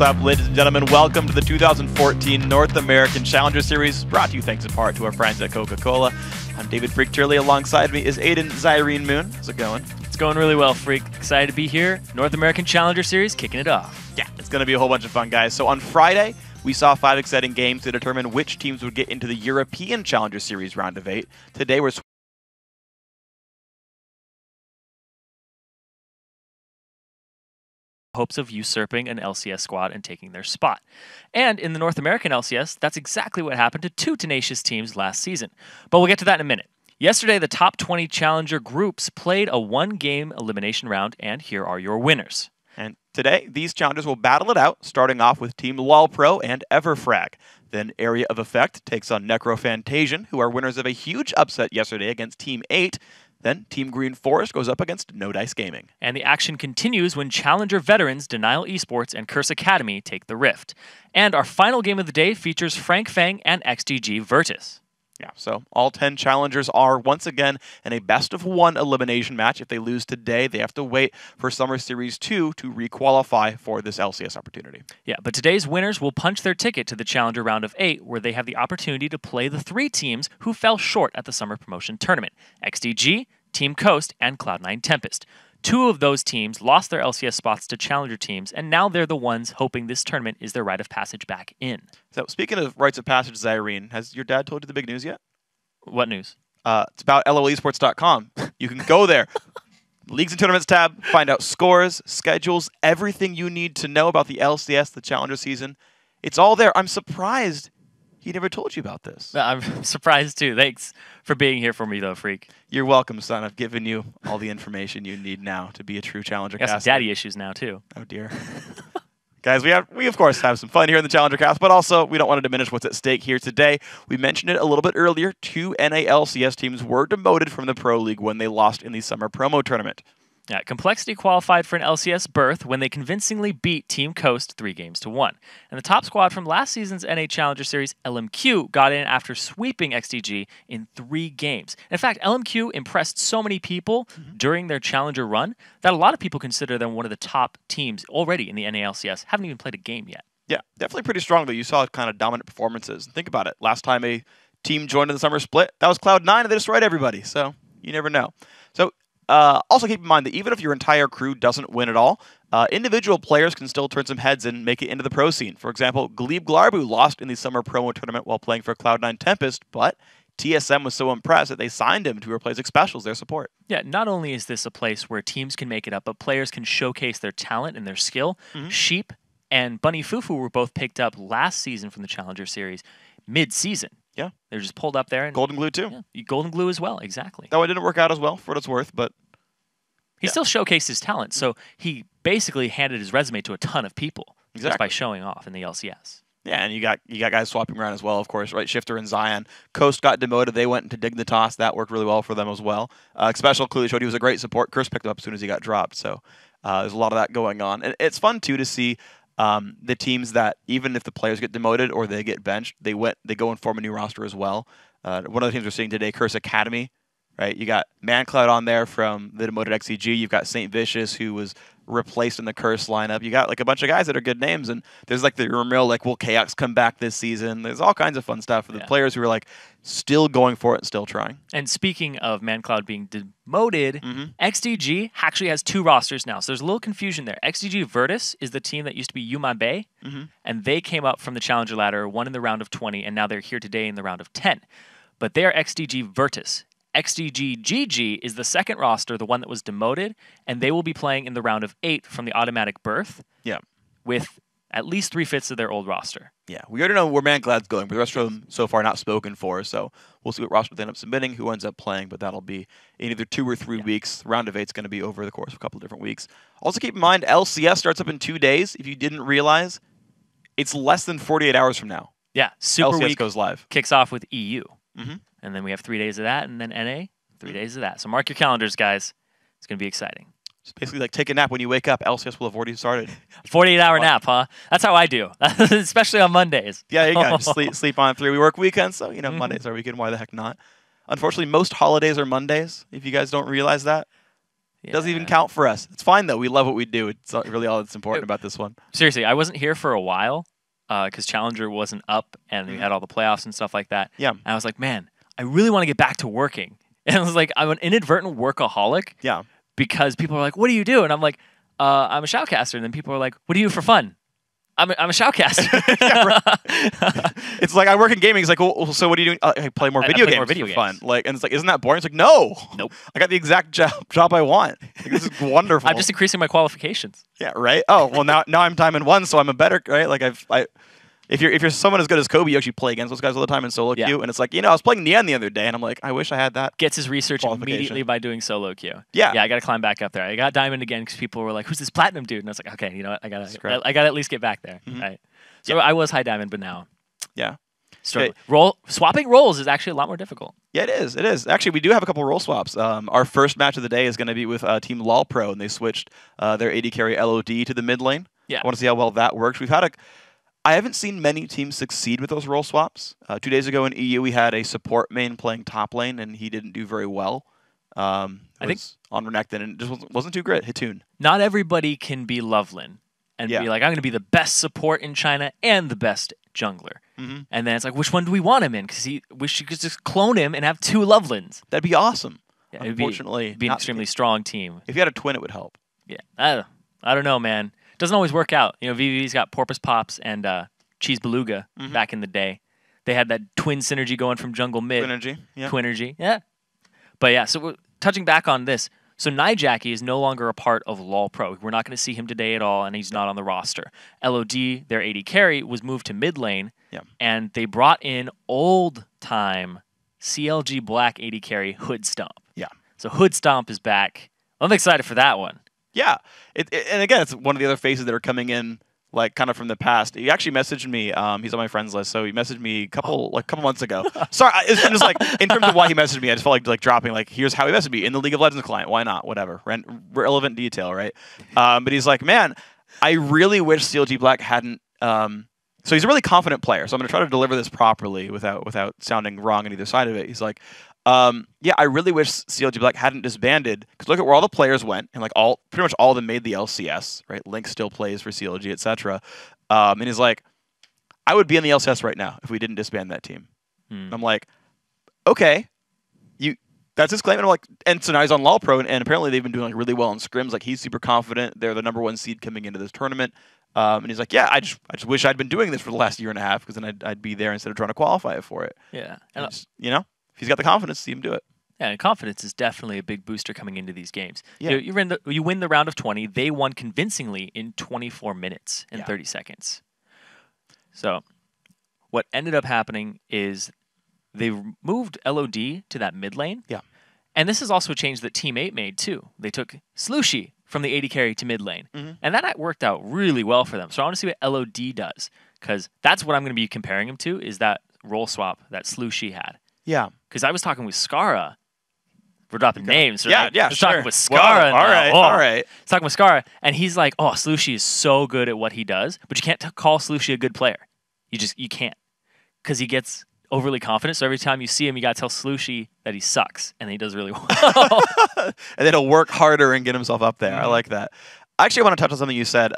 up, ladies and gentlemen? Welcome to the 2014 North American Challenger Series, brought to you thanks in part to our friends at Coca-Cola. I'm David Freak Turley. Alongside me is Aiden Zyrene Moon. How's it going? It's going really well, Freak. Excited to be here. North American Challenger Series, kicking it off. Yeah, it's going to be a whole bunch of fun, guys. So on Friday, we saw 5 exciting games to determine which teams would get into the European Challenger Series round of 8. Today, we're hopes of usurping an LCS squad and taking their spot. And in the North American LCS, that's exactly what happened to 2 tenacious teams last season. But we'll get to that in a minute. Yesterday, the top 20 Challenger groups played a 1-game elimination round, and here are your winners. And today, these challengers will battle it out, starting off with Team LOLPro and Everfrag. Then Area of Effect takes on Necrophantasian, who are winners of a huge upset yesterday against Team 8. Then Team Green Forest goes up against No Dice Gaming. And the action continues when Challenger veterans Denial Esports and Curse Academy take the Rift. And our final game of the day features Frank Fang and XDG Virtus. Yeah, so all 10 challengers are once again in a best-of-1 elimination match. If they lose today, they have to wait for Summer Series 2 to re-qualify for this LCS opportunity. Yeah, but today's winners will punch their ticket to the Challenger Round of 8, where they have the opportunity to play the 3 teams who fell short at the Summer Promotion Tournament: XDG, Team Coast, and Cloud9 Tempest. 2 of those teams lost their LCS spots to Challenger teams, and now they're the ones hoping this tournament is their rite of passage back in. So speaking of rites of passage, Zyrene, has your dad told you the big news yet? What news? It's about lolesports.com. You can go there. Leagues and Tournaments tab, find out scores, schedules, everything you need to know about the LCS, the Challenger season. It's all there. I'm surprised he never told you about this. I'm surprised too. Thanks for being here for me, though, Freak. You're welcome, son. I've given you all the information you need now to be a true Challenger Got caster. some daddy issues now, too. Oh, dear. Guys, we of course have some fun here in the Challenger cast, but also we don't want to diminish what's at stake here today. We mentioned it a little bit earlier. 2 NALCS teams were demoted from the Pro League when they lost in the Summer Promo Tournament. Yeah, Complexity qualified for an LCS berth when they convincingly beat Team Coast 3-1. And the top squad from last season's NA Challenger Series, LMQ, got in after sweeping XDG in 3 games. In fact, LMQ impressed so many people during their Challenger run that a lot of people consider them one of the top teams already in the NALCS. Haven't even played a game yet. Yeah, definitely pretty strong, though. You saw kind of dominant performances. Think about it. Last time a team joined in the Summer Split, that was Cloud9, and they destroyed everybody. So you never know. So also keep in mind that even if your entire crew doesn't win at all, individual players can still turn some heads and make it into the pro scene. For example, Glebe Glarbu lost in the Summer Promo Tournament while playing for Cloud9 Tempest, but TSM was so impressed that they signed him to replace Xpecial as their support. Yeah, not only is this a place where teams can make it up, but players can showcase their talent and their skill. Sheep and Bunny Fufu were both picked up last season from the Challenger Series mid-season. Yeah. They're just pulled up there. And Golden Glue, too. Yeah, Golden Glue as well, exactly. Though it didn't work out as well, for what it's worth, but he still showcased his talent, so he basically handed his resume to a ton of people just by showing off in the LCS. Yeah, and you got guys swapping around as well, of course, right? Shifter and Zion. Coast got demoted. They went into Dignitas. That worked really well for them as well. Xpecial clearly showed he was a great support. Curse picked him up as soon as he got dropped, so there's a lot of that going on. And it's fun, too, to see the teams that, even if the players get demoted or they get benched, they go and form a new roster as well. One of the teams we're seeing today, Curse Academy, right? You got ManCloud on there from the demoted XCG. You've got St. Vicious, who was replaced in the Curse lineup. You got like a bunch of guys that are good names, and there's like the real like, will KX come back this season? There's all kinds of fun stuff for the players who are like still going for it and still trying. And speaking of ManCloud being demoted, XDG actually has 2 rosters now, so there's a little confusion there. XDG Virtus is the team that used to be Yuma Bay, and they came up from the Challenger ladder, won in the round of 20, and now they're here today in the round of 10. But they are XDG Virtus. XDG GG is the second roster, the one that was demoted, and they will be playing in the round of 8 from the automatic berth. Yeah, with at least 3/5 of their old roster. Yeah, we already know where ManCloud's going, but the rest of them so far not spoken for. So we'll see what roster they end up submitting, who ends up playing, but that'll be in either 2 or 3 weeks. Round of 8's going to be over the course of a couple of different weeks. Also keep in mind, LCS starts up in 2 days. If you didn't realize, it's less than 48 hours from now. Yeah, Super LCS Week goes live. Kicks off with EU. And then we have 3 days of that, and then NA, 3 days of that. So mark your calendars, guys. It's going to be exciting. It's basically like take a nap when you wake up. LCS will have already started. 48-hour nap, huh? That's how I do, especially on Mondays. Yeah, you got to sleep on through. We work weekends, so, you know, Mondays are weekend. Why the heck not? Unfortunately, most holidays are Mondays, if you guys don't realize that. It doesn't even count for us. It's fine, though. We love what we do. It's really all that's important about this one. Seriously, I wasn't here for a while because Challenger wasn't up and we had all the playoffs and stuff like that. Yeah. And I was like, man, I really want to get back to working. And I was like, I'm an inadvertent workaholic. Yeah. Because people are like, what do you do? And I'm like, I'm a shoutcaster. And then people are like, what do you do for fun? I'm a shoutcaster. Yeah, right. It's like I work in gaming. It's like, well, so what do you do? I play more video games for fun. Like, and it's like, isn't that boring? It's like, no. Nope. I got the exact job I want. Like, this is wonderful. I'm just increasing my qualifications. Yeah. Right. Oh well, now I'm Diamond 1, so I'm a better right. Like if you're someone as good as Kobe, you actually play against those guys all the time in solo queue. And it's like, I was playing Nien the other day, and I'm like, I wish I had that. Gets his research immediately by doing solo queue. Yeah. Yeah, I got to climb back up there. I got Diamond again because people were like, who's this Platinum dude? And I was like, okay, you know what? I got to at least get back there. Right. So I was high Diamond, but now. Yeah. Okay. Swapping roles is actually a lot more difficult. Yeah, it is. It is. Actually, we do have a couple role swaps. Our first match of the day is going to be with Team LOL Pro, and they switched their AD carry LOD to the mid lane. Yeah. I want to see how well that works. I haven't seen many teams succeed with those role swaps. 2 days ago in EU, we had a support main playing top lane, and he didn't do very well. I think on Renekton, and it just wasn't too great. Hitun. Not everybody can be Loveland and be like, I'm going to be the best support in China and the best jungler. And then it's like, which one do we want him in? Because we should just clone him and have 2 Lovelands. That'd be awesome. Yeah, Unfortunately, it'd be an extremely strong team. If you had a twin, it would help. Yeah, I don't know, man. Doesn't always work out. VVV's got Porpoise Pops and Cheese Beluga back in the day. They had that twin synergy going from jungle mid. Twinergy, yeah. But yeah, so touching back on this, so Nijaki is no longer a part of LOL Pro. We're not going to see him today at all, and he's not on the roster. LOD, their AD carry, was moved to mid lane, and they brought in old-time CLG Black AD carry Hood Stomp. Yeah. So Hood Stomp is back. I'm excited for that one. Yeah, and again, it's one of the other faces that are coming in, like kind of from the past. He actually messaged me. He's on my friends list, so he messaged me a couple months ago. Sorry, it's just like in terms of why he messaged me, I just felt like dropping here's how he messaged me in the League of Legends client. Why not? Whatever, relevant detail, right? But he's like, man, I really wish CLG Black hadn't. So he's a really confident player. So I'm going to try to deliver this properly without sounding wrong on either side of it. He's like, yeah, I really wish CLG Black hadn't disbanded, because look at where all the players went, and pretty much all of them made the LCS, right? Link still plays for CLG, etc. And he's like, I would be in the LCS right now if we didn't disband that team. And I'm like, okay, that's his claim. And I'm like, and so now he's on LOL Pro, and apparently they've been doing really well in scrims. Like, he's super confident. They're the #1 seed coming into this tournament. And he's like, yeah, I just wish I'd been doing this for the last year and a half, because then I'd be there instead of trying to qualify for it. Yeah, and just, if he's got the confidence, see him do it. Yeah, and confidence is definitely a big booster coming into these games. Yeah. You win the round of 20. They won convincingly in 24 minutes and 30 seconds. So what ended up happening is they moved LOD to that mid lane. Yeah. And this is also a change that Team 8 made too. They took Slushy from the AD carry to mid lane. And that worked out really well for them. So I want to see what LOD does, because that's what I'm going to be comparing him to, is that role swap that Slushy had. Yeah. Because I was talking with Skara. We're dropping names. Right? Yeah, I was sure. talking with Skara. All right. I was talking with Skara, and he's like, oh, Slushy is so good at what he does, but you can't call Slushy a good player. You can't. Because he gets overly confident, so every time you see him, you got to tell Slushy that he sucks, and he does really well. And then he'll work harder and get himself up there. I like that. Actually, I want to touch on something you said.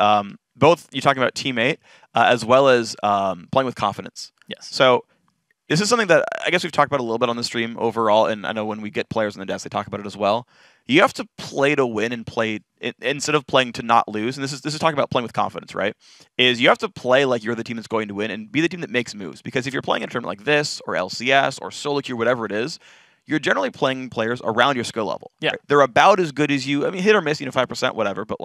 Both you talking about Team 8 as well as playing with confidence. Yes. So this is something that I guess we've talked about a little bit on the stream overall, and I know when we get players on the desk, they talk about it as well. You have to play to win and play instead of playing to not lose. And this is talking about playing with confidence, right? Is you have to play like you're the team that's going to win and be the team that makes moves. Because if you're playing in a tournament like this or LCS or solo queue, whatever it is, you're generally playing players around your skill level. Yeah. Right? They're about as good as you. I mean, hit or miss, 5%, whatever. But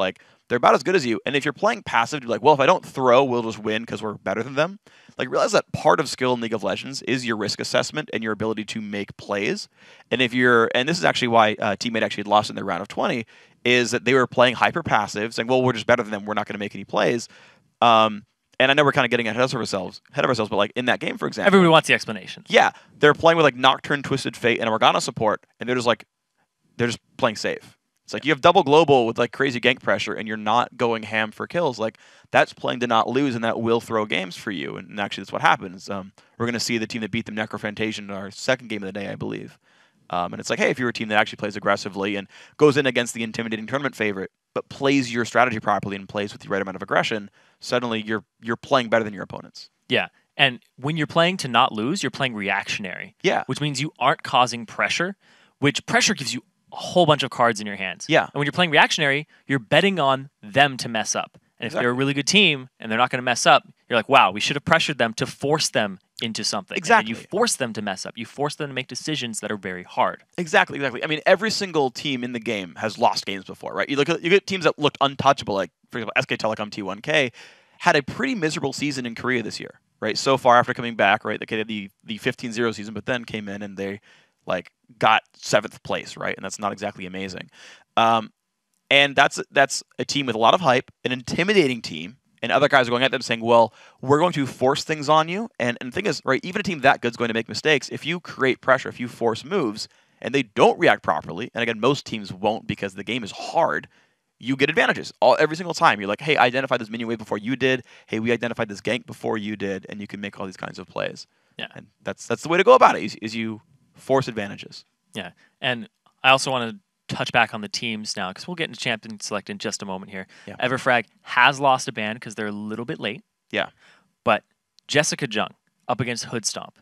they're about as good as you. And if you're playing passive, you're like, well, if I don't throw, we'll just win because we're better than them. Realize that part of skill in League of Legends is your risk assessment and your ability to make plays. And and this is actually why Teammate actually had lost in their round of 20, is that they were playing hyper passive, saying, well, we're just better than them. We're not going to make any plays. And I know we're kind of getting ahead of ourselves, but in that game, for example, everybody wants the explanation. Yeah, they're playing with Nocturne, Twisted Fate, and Morgana support, and they're just playing safe. It's like you have double global with crazy gank pressure, and you're not going ham for kills. That's playing to not lose, and that will throw games for you. And actually, that's what happens. We're going to see the team that beat them, Necrophantasia, in our second game of the day, I believe. And it's like, hey, if you're a team that actually plays aggressively and goes in against the intimidating tournament favorite, but plays your strategy properly and plays with the right amount of aggression, suddenly you're playing better than your opponents. Yeah. And when you're playing to not lose, you're playing reactionary. Yeah. Which means you aren't causing pressure, which pressure gives you a whole bunch of cards in your hands. Yeah. And when you're playing reactionary, you're betting on them to mess up. And if they're a really good team and they're not going to mess up, you're like, wow, we should have pressured them to force them into something. Exactly. And you force them to mess up. You force them to make decisions that are very hard. Exactly. I mean, every single team in the game has lost games before, right? You get teams that looked untouchable, like, for example, SK Telecom T1K had a pretty miserable season in Korea this year, right? So far after coming back, right? They had the 15-0 season, but then came in and they got 7th place, right? And that's not exactly amazing. And that's a team with a lot of hype, an intimidating team, and other guys are going at them saying, well, we're going to force things on you. And the thing is, right, even a team that good is going to make mistakes. If you create pressure, if you force moves, and they don't react properly, and again, most teams won't because the game is hard, you get advantages every single time. You're like, hey, I identified this minion wave before you did. Hey, we identified this gank before you did, and you can make all these kinds of plays. Yeah. And that's the way to go about it, is you force advantages. Yeah. And I also want to touch back on the teams now, because we'll get into Champion Select in just a moment here. Yeah. Everfrag has lost a ban because they're a little bit late. Yeah. But Jessica Jung up against Hood Stomp.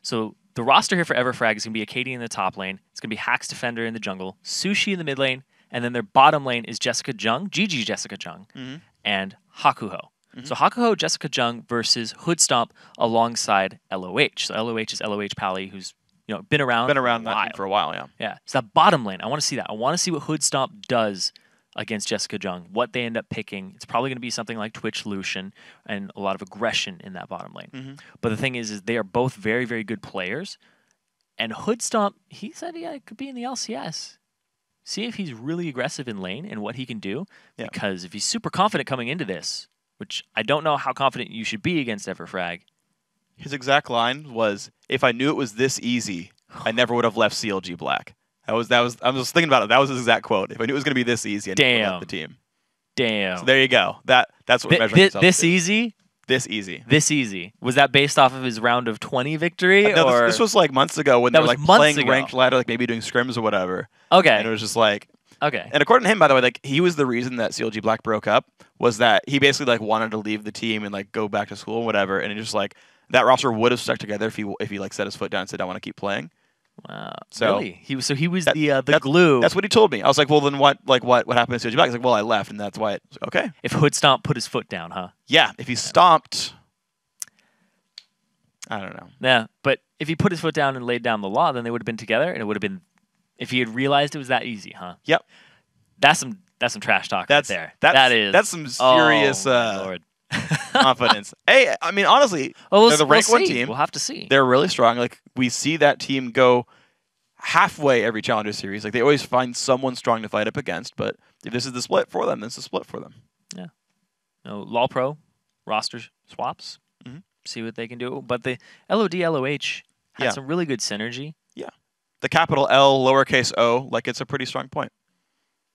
So the roster here for Everfrag is going to be Acadian in the top lane. It's going to be Hax Defender in the jungle, Sushi in the mid lane, and then their bottom lane is Jessica Jung, GG Jessica Jung, and Hakuho. So Hakuho, Jessica Jung versus Hood Stomp alongside LOH. So LOH is LOH Pally, who's been around for a while, yeah. Yeah. So that bottom lane, I want to see that. I want to see what Hood Stomp does against Jessica Jung, what they end up picking. It's probably going to be something like Twitch Lucian and a lot of aggression in that bottom lane. But the thing is they are both very, very good players. And Hood Stomp, he said, yeah, it could be in the LCS. See if he's really aggressive in lane and what he can do. Yeah. Because if he's super confident coming into this, which I don't know how confident you should be against Everfrag. His exact line was, "If I knew it was this easy, I never would have left CLG Black." I was thinking about it. That was his exact quote. If I knew it was going to be this easy, I never would have left the team. Damn. So there you go. That's what we're measuring ourselves this to. easy. This easy. This easy. Was that based off of his round of 20 victory? No, or this was like months ago when they were like playing ranked ladder, like maybe doing scrims or whatever. Okay. And it was just like, okay. And according to him, by the way, like he was the reason that CLG Black broke up, was that he basically like wanted to leave the team and like go back to school or whatever, and it just like that roster would have stuck together if he like set his foot down and said, "I want to keep playing." Wow. So really? He was the glue. That's what he told me. I was like, well, then what happened to CLG Black? He's like, well, I left, and that's why. It was like, okay. If Hood Stomp put his foot down, huh? Yeah. If he stomped, I don't know. Yeah, but if he put his foot down and laid down the law, then they would have been together, and it would have been. If he had realized it was that easy, huh? Yep. That's some trash talk right there. That's some serious Lord. confidence. Hey, I mean, honestly, they're the rank 1 team. We'll have to see. They're really strong. Like, we see that team go halfway every Challenger Series. Like, they always find someone strong to fight up against, but if this is the split for them, this is the split for them. Yeah. No, LOL Pro, roster swaps, see what they can do. But the LOD, LOH had some really good synergy. Yeah. The capital L, lowercase o, like, it's a pretty strong point.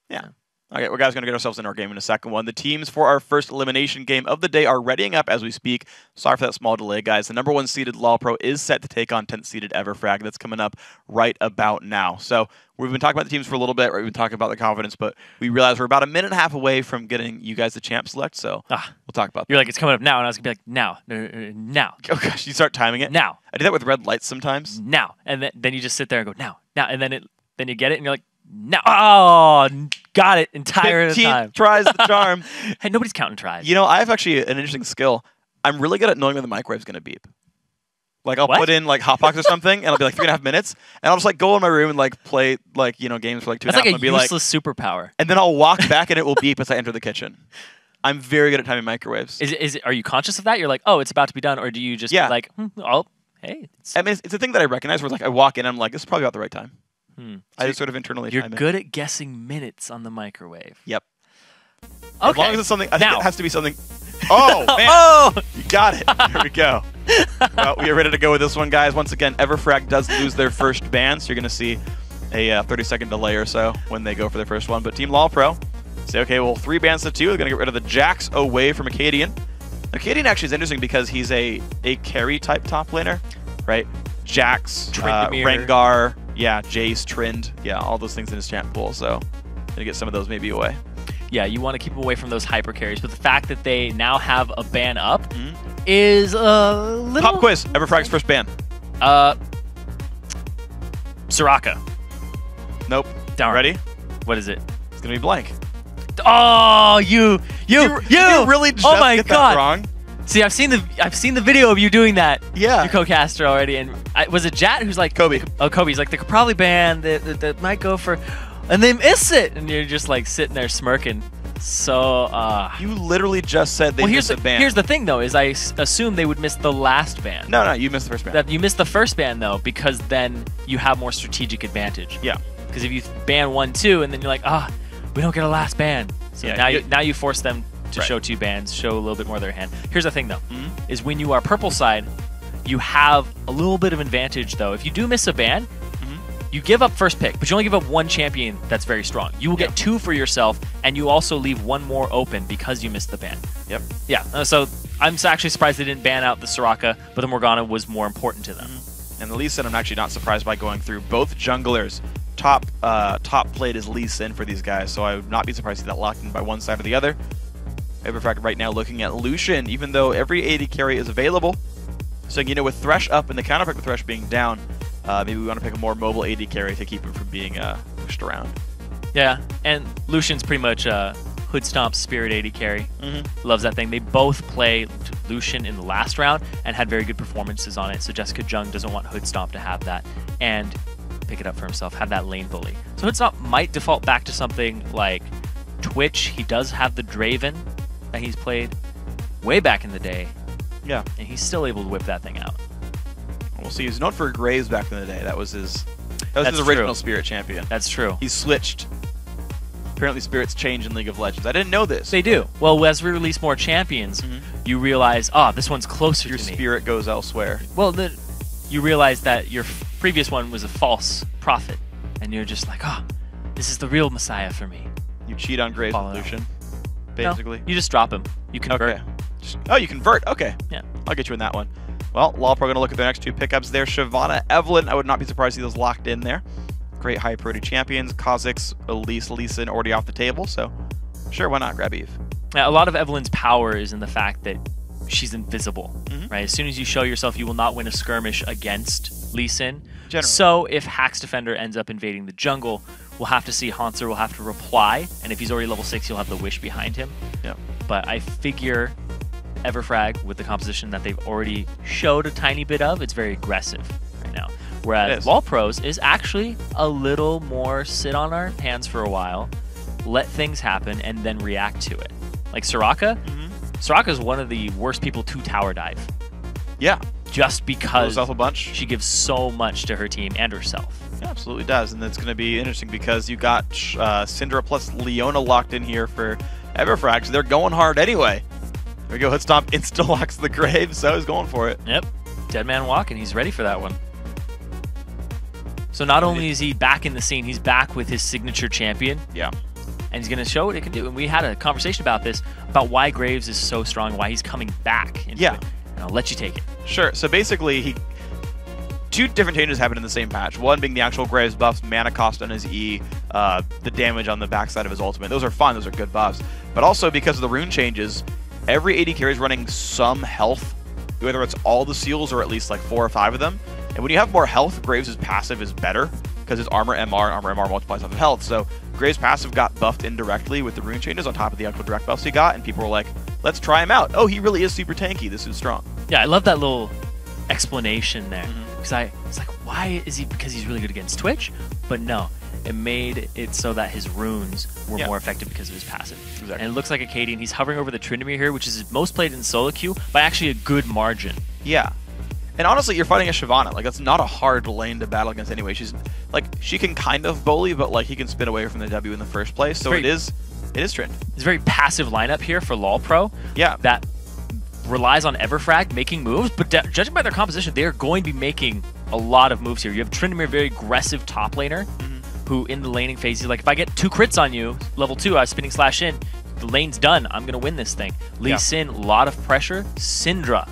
Yeah. Okay, we're guys going to get ourselves into our game in a second one. The teams for our first elimination game of the day are readying up as we speak. Sorry for that small delay, guys. The number 1 seeded LOL Pro is set to take on 10th seeded Everfrag. That's coming up right about now. So we've been talking about the teams for a little bit. Right? We've been talking about the confidence, but we realized we're about a minute and a half away from getting you guys the champ select. So we'll talk about that. You're like, it's coming up now, and I was going to be like, now. Oh, gosh, you start timing it? Now. I do that with red lights sometimes. Now. And then you just sit there and go, now. And then you get it, and you're like, no. Oh, got it. Entire time. Tries the charm. Hey, nobody's counting tries. You know, I have actually an interesting skill. I'm really good at knowing when the microwave's going to beep. Like, I'll put in, like, Hotbox or something, and I'll be like 3.5 minutes, and I'll just, like, go in my room and, like, play, like, games for, like, 2.5 That's like a useless superpower. And then I'll walk back, and it will beep as I enter the kitchen. I'm very good at timing microwaves. Are you conscious of that? You're like, oh, it's about to be done, or do you just be like, hey. I mean, it's a thing that I recognize where, like, I walk in, and I'm like, this is probably about the right time. I just sort of internally time it. You're good at guessing minutes on the microwave. Yep. Okay. As long as it's something, I think it has to be something. Oh, man. Oh! You got it. Here we go. Well, we are ready to go with this one, guys. Once again, Everfrag does lose their first ban, so you're going to see a 30-second delay or so when they go for their first one. But Team LOL Pro say, okay, well, 3 bans to 2. They're going to get rid of the Jax away from Acadian. Acadian actually is interesting because he's a carry-type top laner, right? Jax, Rengar, Yeah, Jace, Trind, yeah, all those things in his champ pool. So gonna get some of those maybe away. Yeah, you want to keep them away from those hyper carries, but the fact that they now have a ban up is a little... Pop quiz, Everfrag's first ban. Soraka. Nope. Darn. Ready? What is it? It's gonna be blank. Oh, you really just oh my get God. that wrong? See, I've seen the video of you doing that. Yeah. Your co-caster already, and was it Jat who's like Kobe? Oh, Kobe's like, they could probably ban that might go for, and they miss it, and you're just like sitting there smirking. So you literally just said they missed the ban. Here's the thing though, is I assume they would miss the last ban. No, you missed the first ban. That you missed the first ban though, because then you have more strategic advantage. Yeah. Because if you ban 1-2 and then you're like, we don't get a last ban. So yeah, now you force them to show 2 bans, show a little bit more of their hand. Here's the thing though, is when you are purple side, you have a little bit of advantage though. If you do miss a ban, you give up first pick, but you only give up 1 champion that's very strong. You will get 2 for yourself, and you also leave 1 more open because you missed the ban. Yep. Yeah, so I'm actually surprised they didn't ban out the Soraka, but the Morgana was more important to them. And the Lee Sin, I'm actually not surprised by going through. Both junglers, top played is Lee Sin for these guys, so I would not be surprised to see that locked in by one side or the other. Everfrag right now looking at Lucian, even though every AD carry is available. So, you know, with Thresh up and the counterpick with Thresh being down, maybe we want to pick a more mobile AD carry to keep him from being pushed around. Yeah, and Lucian's pretty much Hood Stomp's Spirit AD carry. Loves that thing. They both play Lucian in the last round and had very good performances on it, so Jessica Jung doesn't want Hood Stomp to have that and pick it up for himself, have that lane bully. So Hood Stomp might default back to something like Twitch. He does have the Draven that he's played way back in the day. Yeah. And he's still able to whip that thing out. We'll see. He was known for Graves back in the day. That was his original Spirit champion. That's true. He switched. Apparently Spirits change in League of Legends. I didn't know this. They do. Well, as we release more champions, you realize, this one's closer to me. Your spirit goes elsewhere. Well, you realize that your previous one was a false prophet, and you're just like, this is the real Messiah for me. You cheat on Graves with Lucian, basically. No, you just drop him. You convert. Okay. You convert. Okay. Yeah. I'll get you in that one. Well, LawPro going to look at their next 2 pickups there. Shyvana, Evelynn. I would not be surprised to see those locked in there. Great high priority champions. Kha'Zix, Elise, Lee Sin already off the table, so sure, why not grab Eve? Now, a lot of Evelynn's power is in the fact that she's invisible, right? As soon as you show yourself, you will not win a skirmish against Lee Sin. Generally. So if Hax Defender ends up invading the jungle, we'll have to see Hanser will have to reply, and if he's already level 6, he'll have the Wish behind him. Yeah. But I figure Everfrag, with the composition that they've already showed a tiny bit of, it's very aggressive right now. Whereas LawPros is actually a little more sit on our hands for a while, let things happen, and then react to it. Like Soraka, Soraka is one of the worst people to tower dive. Yeah. Just because a bunch. She gives so much to her team and herself. Yeah, absolutely does, and it's going to be interesting because you got Syndra plus Leona locked in here for Everfrag, so they're going hard anyway. There we go, Hood Stomp insta-locks the grave, so he's going for it. Yep, Dead Man Walking, he's ready for that one. So not only is he back in the scene, he's back with his signature champion. Yeah. And he's going to show what it can do. And we had a conversation about this, about why Graves is so strong, why he's coming back into it. And I'll let you take it. Sure, so basically, 2 different changes happened in the same patch. One being the actual Graves buffs, mana cost on his E, the damage on the backside of his ultimate. Those are fun, those are good buffs. But also, because of the rune changes, every AD carry is running some health, whether it's all the seals or at least like 4 or 5 of them. And when you have more health, Graves' passive is better because his armor MR multiplies off of health. So Graves' passive got buffed indirectly with the rune changes on top of the actual direct buffs he got, and people were like, let's try him out. Oh, he really is super tanky. This is strong. Yeah, I love that little explanation there. Because it's like, why is he? Because he's really good against Twitch? But no, it made it so that his runes were more effective because of his passive. Exactly. And it looks like Acadian. He's hovering over the Tryndamere here, which is most played in solo queue by actually a good margin. Yeah. And honestly, you're fighting a Shyvana. Like, that's not a hard lane to battle against anyway. She's like, she can kind of bully, but like he can spin away from the W in the first place. So it is Trynd. It's a very passive lineup here for LawPro. Yeah. That relies on Everfrag making moves, but judging by their composition, they are going to be making a lot of moves here. You have Tryndamere, very aggressive top laner, who in the laning phase, he's like, if I get 2 crits on you, level 2, I was spinning slash in, the lane's done, I'm going to win this thing. Lee Sin, a lot of pressure. Syndra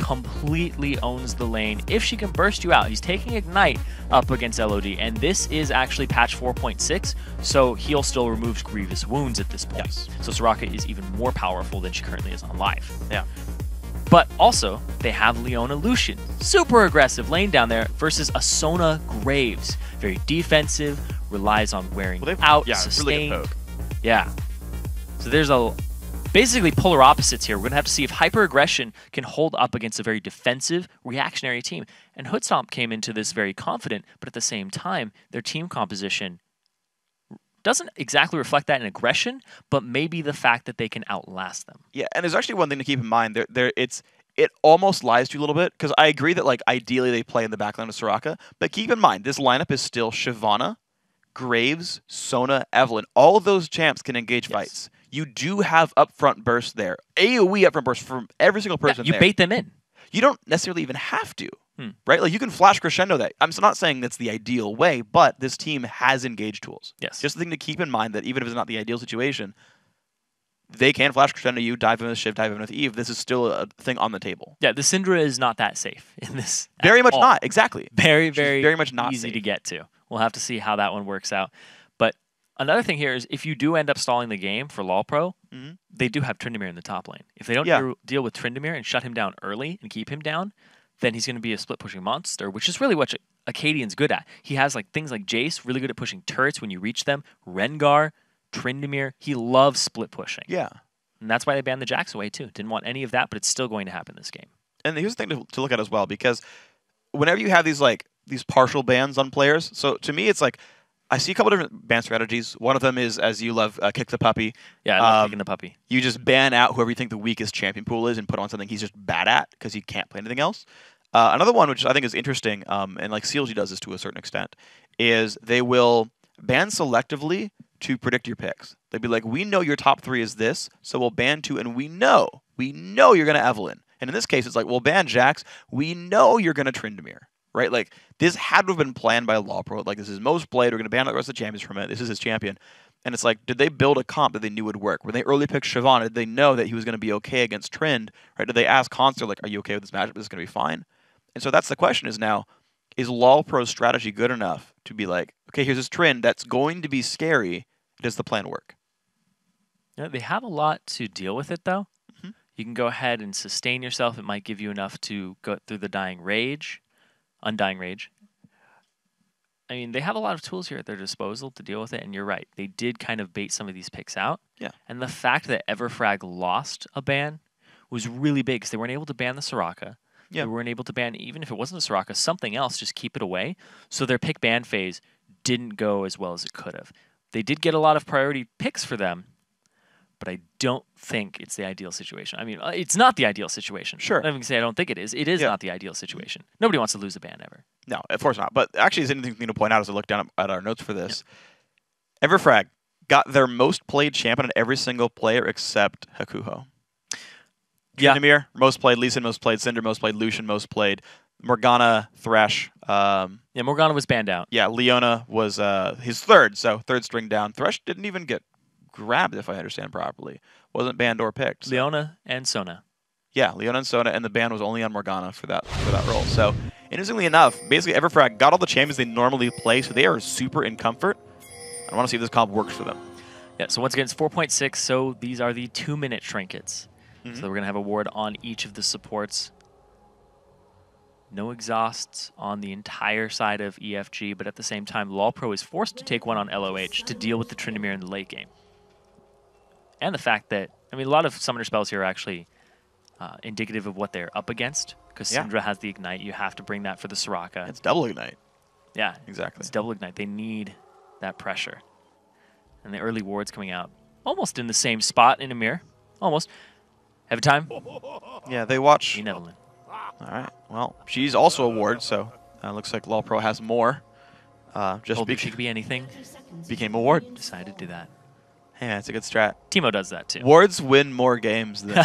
completely owns the lane. If she can burst you out, he's taking Ignite up against LOD, and this is actually patch 4.6, so heal still removes grievous wounds at this point. Yes. So Soraka is even more powerful than she currently is on live. Yeah. But also, they have Leona Lucian. Super aggressive lane down there versus a Sona Graves. Very defensive, relies on wearing out, sustain. Really good poke. Yeah. So there's basically polar opposites here. We're going to have to see if Hyper Aggression can hold up against a very defensive, reactionary team. And Hoodstomp came into this very confident, but at the same time, their team composition doesn't exactly reflect that in aggression, but maybe the fact that they can outlast them. Yeah, and there's actually one thing to keep in mind. It almost lies to you a little bit, because I agree that like ideally they play in the backline of Soraka, but keep in mind, this lineup is still Shyvana, Graves, Sona, Evelynn. All of those champs can engage fights. You do have upfront burst there. AoE upfront burst from every single person you there. bait them in. You don't necessarily even have to, right? Like you can flash crescendo that. I'm not saying that's the ideal way, but this team has engage tools. Yes. Just the thing to keep in mind that even if it's not the ideal situation, they can flash crescendo you, dive in with Shiv, dive in with Eve. This is still a thing on the table. Yeah, the Syndra is not that safe in this. Very much not, exactly. Very much not easy safe to get to. We'll have to see how that one works out. But another thing here is if you do end up stalling the game for LoL Pro, they do have Tryndamere in the top lane. If they don't deal with Tryndamere and shut him down early and keep him down, then he's going to be a split-pushing monster, which is really what Acadian's good at. He has like things like Jace, really good at pushing turrets when you reach them, Rengar, Tryndamere. He loves split-pushing. Yeah. And that's why they banned the Jax away too. Didn't want any of that, but it's still going to happen this game. And here's the thing to look at as well, because whenever you have these partial bans on players, so to me it's like, I see a couple different ban strategies. One of them is, as you love, kick the puppy. Yeah, I love kicking the puppy. You just ban out whoever you think the weakest champion pool is and put on something he's just bad at because he can't play anything else. Another one, which I think is interesting, and like CLG does this to a certain extent, is they will ban selectively to predict your picks. They'd be like, we know your top 3 is this, so we'll ban 2, and we know you're going to Evelynn. And in this case, it's like, we'll ban Jax, we know you're going to Tryndamere. Right? Like, this had to have been planned by LoL Pro. Like, this is most played. We're going to ban out the rest of the champions from it. This is his champion. And it's like, did they build a comp that they knew would work? When they early picked Shyvana, did they know that he was going to be okay against Trynd? Right? Did they ask Conster, like, are you okay with this matchup? This is going to be fine? And so that's the question is now, is LoL Pro's strategy good enough to be like, okay, here's this Trynd that's going to be scary. Does the plan work? Yeah, they have a lot to deal with it, though. You can go ahead and sustain yourself. It might give you enough to go through the Undying Rage. I mean, they have a lot of tools here at their disposal to deal with it, and you're right. They did kind of bait some of these picks out. Yeah. And the fact that Everfrag lost a ban was really big because they weren't able to ban the Soraka. Yeah. They weren't able to ban, even if it wasn't a Soraka, something else, just keep it away. So their pick ban phase didn't go as well as it could have. They did get a lot of priority picks for them, but I don't think it's the ideal situation. I mean, it's not the ideal situation. Sure. I'm not even going to say I don't think it is. It is not the ideal situation. Nobody wants to lose a ban ever. No, of course not. But actually, it's anything to point out as I look down at our notes for this. Everfrag got their most played champion on every single player except Hakuho. Tryndamere, most played. Lee Sin, most played. Syndra, most played. Lucian, most played. Morgana, Thresh. Yeah, Morgana was banned out. Yeah, Leona was his third, so third string down. Thresh didn't even get grabbed, if I understand properly. Wasn't banned or picked. So. Leona and Sona. Yeah, Leona and Sona, and the ban was only on Morgana for that role. So, interestingly enough, basically Everfrag got all the champions they normally play, so they are super in comfort. I want to see if this comp works for them. Yeah, so once again, it's 4.6, so these are the 2-minute trinkets. So we're going to have a ward on each of the supports. No exhausts on the entire side of EFG, but at the same time, LoL Pro is forced to take one on LOH to deal with the Tryndamere in the late game. And the fact that, I mean, a lot of summoner spells here are actually indicative of what they're up against, because Syndra has the Ignite. You have to bring that for the Soraka. It's double Ignite. Yeah, exactly. It's double Ignite. They need that pressure. And the early ward's coming out almost in the same spot in Amir. Almost. Have time? Yeah, they watch. Evelynn. All right. Well, she's also a ward, so looks like LoL Pro has more. Just because she could be anything. Became a ward. Decided to do that. Hey, that's a good strat. Teemo does that too. Wards win more games than...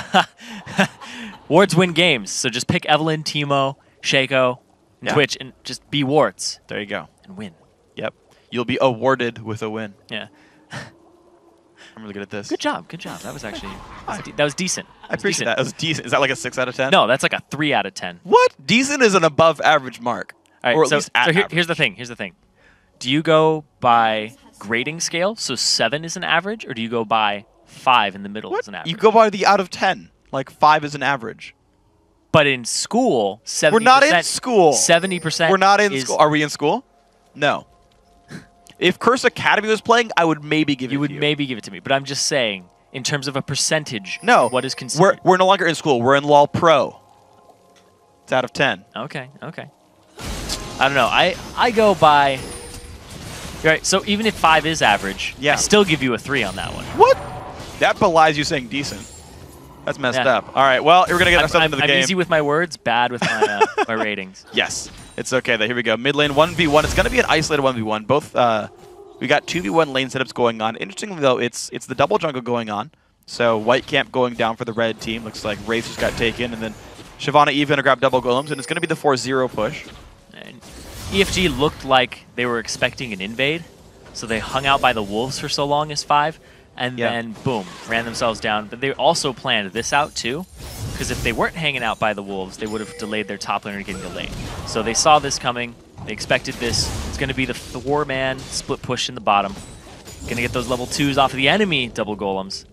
Wards win games. So just pick Evelynn, Teemo, Shaco, and Twitch, and just be wards. There you go. And win. Yep. You'll be awarded with a win. Yeah. I'm really good at this. Good job. Good job. That was actually that was decent. I appreciate that. That was decent. Is that like a 6 out of 10? No, that's like a 3 out of 10. What? Decent is an above average mark. All right, or at least at average. Here's the thing. Here's the thing. Do you go by grading scale, so 7 is an average, or do you go by 5 in the middle as an average? You go by the out of 10. Like 5 is an average. But in school, 70%. We're not in school. 70%. We're not in school. Are we in school? No. If Curse Academy was playing, I would maybe give it to you. You would maybe give it to me, but I'm just saying, in terms of a percentage, no, what is considered? We're no longer in school. We're in LOL Pro. It's out of 10. Okay, okay. I don't know. I go by... Right, so even if 5 is average, I still give you a 3 on that one. What? That belies you saying decent. That's messed up. All right, well, we're going to get ourselves into the game. I'm easy with my words, bad with my, my ratings. Yes, it's okay. Here we go. Mid lane 1v1. It's going to be an isolated 1v1. Both, we got 2v1 lane setups going on. Interestingly, though, it's the double jungle going on. So White Camp going down for the red team. Looks like Wraith just got taken. And then Shyvana Eve going to grab double golems. And it's going to be the 4-0 push. And EFG looked like they were expecting an invade. So they hung out by the wolves for so long as 5. And then, boom, ran themselves down. But they also planned this out, too. Because if they weren't hanging out by the wolves, they would have delayed their top laner getting delayed. So they saw this coming. They expected this. It's going to be the 4-man split push in the bottom. Going to get those level 2s off of the enemy double golems.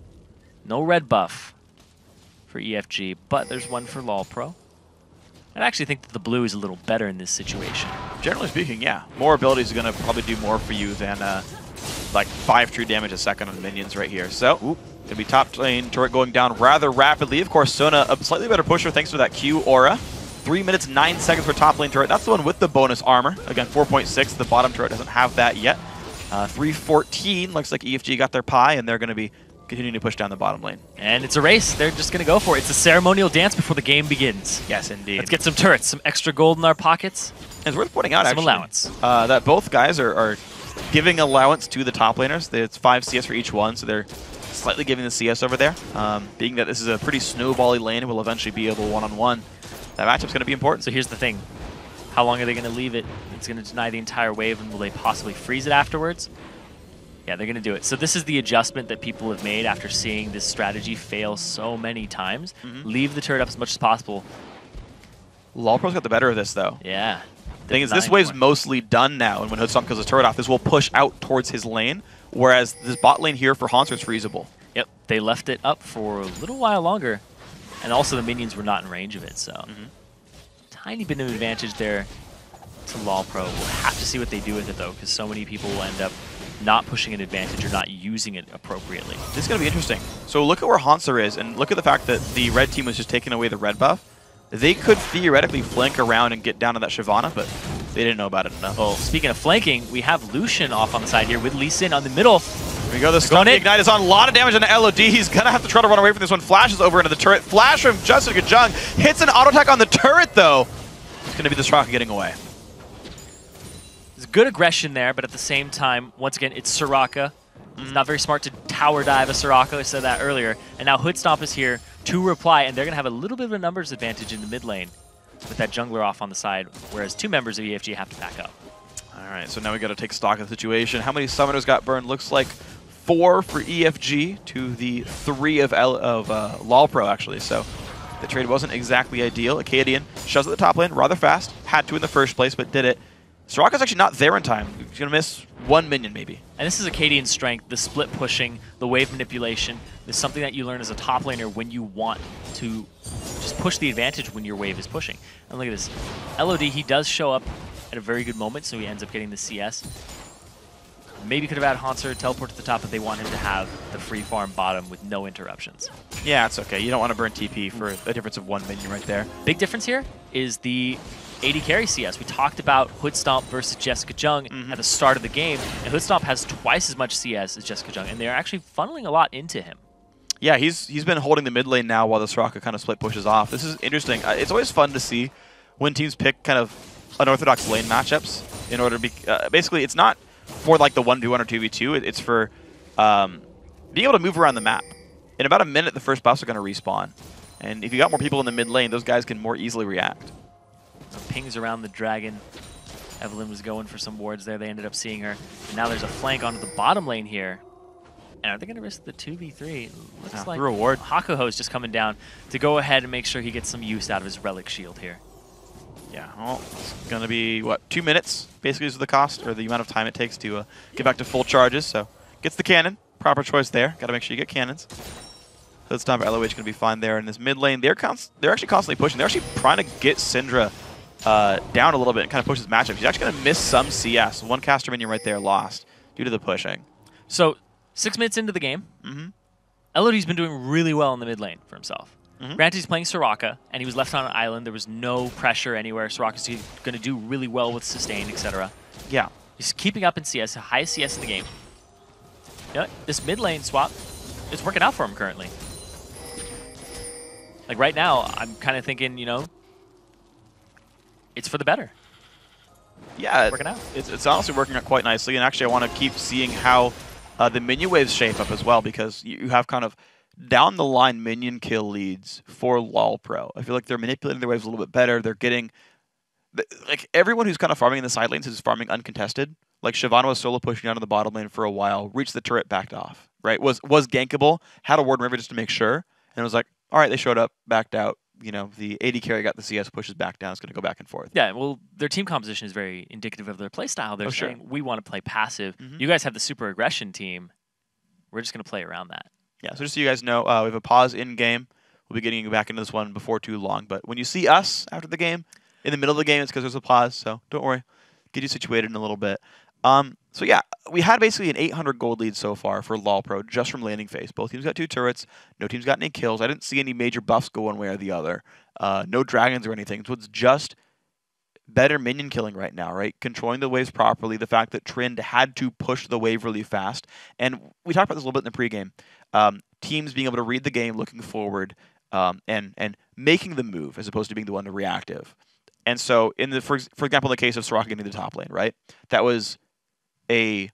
No red buff for EFG, but there's one for LOL Pro. I actually think that the blue is a little better in this situation. Generally speaking, yeah. More abilities are going to probably do more for you than... like 5 true damage a second on the minions right here. So, going to be top lane turret going down rather rapidly. Of course, Sona, a slightly better pusher thanks to that Q aura. 3 minutes, 9 seconds for top lane turret. That's the one with the bonus armor. Again, 4.6. The bottom turret doesn't have that yet. 3:14. Looks like EFG got their pie, and they're going to be continuing to push down the bottom lane. And it's a race. They're just going to go for it. It's a ceremonial dance before the game begins. Yes, indeed. Let's get some turrets, some extra gold in our pockets. And it's worth pointing out, some allowance. That both guys are giving allowance to the top laners. It's 5 CS for each one, so they're slightly giving the CS over there. Being that this is a pretty snowbally lane, we'll eventually be able one-on-one. That matchup's going to be important. So here's the thing. How long are they going to leave it? It's going to deny the entire wave, and will they possibly freeze it afterwards? Yeah, they're going to do it. So this is the adjustment that people have made after seeing this strategy fail so many times. Leave the turret up as much as possible. LOL Pro's got the better of this, though. Yeah. The thing is, this wave's mostly done now, and when Hoodstomp kills the turret off, this will push out towards his lane, whereas this bot lane here for Haunter is freezable. Yep, they left it up for a little while longer, and also the minions were not in range of it, so tiny bit of advantage there to LOL Pro. We'll have to see what they do with it, though, because so many people will end up not pushing an advantage or not using it appropriately. This is going to be interesting. So look at where Haunter is, and look at the fact that the red team was just taking away the red buff. They could theoretically flank around and get down to that Shyvana, but they didn't know about it enough. Well, speaking of flanking, we have Lucian off on the side here with Lee Sin on the middle. Here we go. The stun ignite is on. A lot of damage on the LOD. He's going to have to try to run away from this one. Flashes over into the turret. Flash from Justin Kajung. Hits an auto attack on the turret, though. It's going to be the Soraka getting away. There's good aggression there, but at the same time, once again, it's Soraka. It's not very smart to tower dive a Soraka. I said that earlier. And now Hoodstomp is here to reply, and they're going to have a little bit of a numbers advantage in the mid lane with that jungler off on the side, whereas 2 members of EFG have to back up. All right, so now we got to take stock of the situation. How many summoners got burned? Looks like 4 for EFG to the 3 of LOL Pro, actually. So the trade wasn't exactly ideal. Acadian shoves at the top lane rather fast. Had to in the first place, but did it. Soraka's actually not there in time. He's going to miss 1 minion, maybe. And this is Acadian's strength, the split pushing, the wave manipulation. Is something that you learn as a top laner when you want to just push the advantage when your wave is pushing. And look at this. LOD, he does show up at a very good moment, so he ends up getting the CS. Maybe could have had Haunter teleport to the top, but they want him to have the free farm bottom with no interruptions. Yeah, it's okay. You don't want to burn TP for a difference of 1 minion right there. Big difference here is the AD carry CS. We talked about Hoodstomp versus Jessica Jung at the start of the game, and Hoodstomp has twice as much CS as Jessica Jung, and they're actually funneling a lot into him. Yeah, he's been holding the mid lane now while the Soraka kind of split pushes off. This is interesting. It's always fun to see when teams pick kind of unorthodox lane matchups in order to be... basically, it's not for like the 1v1 or 2v2. It's for being able to move around the map. In about a minute, the first buffs are going to respawn. And if you got more people in the mid lane, those guys can more easily react. Pings around the dragon. Evelyn was going for some wards there. They ended up seeing her. And now there's a flank onto the bottom lane here. And are they going to risk the 2v3? Looks like reward. Hakuho is just coming down to go ahead and make sure he gets some use out of his relic shield here. Yeah, well, it's going to be, what, 2 minutes, basically, is the cost, or the amount of time it takes to get back to full charges. So, gets the cannon. Proper choice there. Got to make sure you get cannons. So this time for LOH going to be fine there. In this mid lane, they're actually constantly pushing. They're actually trying to get Syndra down a little bit and kind of push his matchup. He's actually going to miss some CS. One caster minion right there lost due to the pushing. So, 6 minutes into the game, LOD's been doing really well in the mid lane for himself. Granted, he's playing Soraka, and he was left on an island. There was no pressure anywhere. Soraka's going to do really well with sustain, etc. Yeah. He's keeping up in CS, the highest CS in the game. You know, this mid lane swap is working out for him currently. Like right now, I'm kind of thinking, you know, it's for the better. Yeah, working out. It's honestly working out quite nicely, and actually I want to keep seeing how the minion waves shape up as well, because you have kind of down the line minion kill leads for LoL Pro. I feel like they're manipulating their waves a little bit better. They're getting, like, everyone who's kind of farming in the side lanes is farming uncontested. Like Shyvana was solo pushing out of the bottom lane for a while, reached the turret, backed off, right? Was gankable, had a ward river just to make sure, and it was like, all right, they showed up, backed out. You know, the AD carry got the CS, pushes back down. It's going to go back and forth. Yeah, well, their team composition is very indicative of their playstyle. They're saying, we want to play passive. You guys have the super aggression team. We're just going to play around that. Yeah, so just so you guys know, we have a pause in-game. We'll be getting back into this one before too long. But when you see us after the game, in the middle of the game, it's because there's a pause. So don't worry. Get you situated in a little bit. So yeah, we had basically an 800 gold lead so far for LoL Pro just from landing phase. Both teams got 2 turrets. No team's got any kills. I didn't see any major buffs go one way or the other. No dragons or anything. So it's just better minion killing right now, right? Controlling the waves properly. The fact that Trend had to push the wave really fast. And we talked about this a little bit in the pregame. Teams being able to read the game, looking forward, and making the move as opposed to being the one to reactive. And so, for example, in the case of Soraka getting the top lane, right? That was a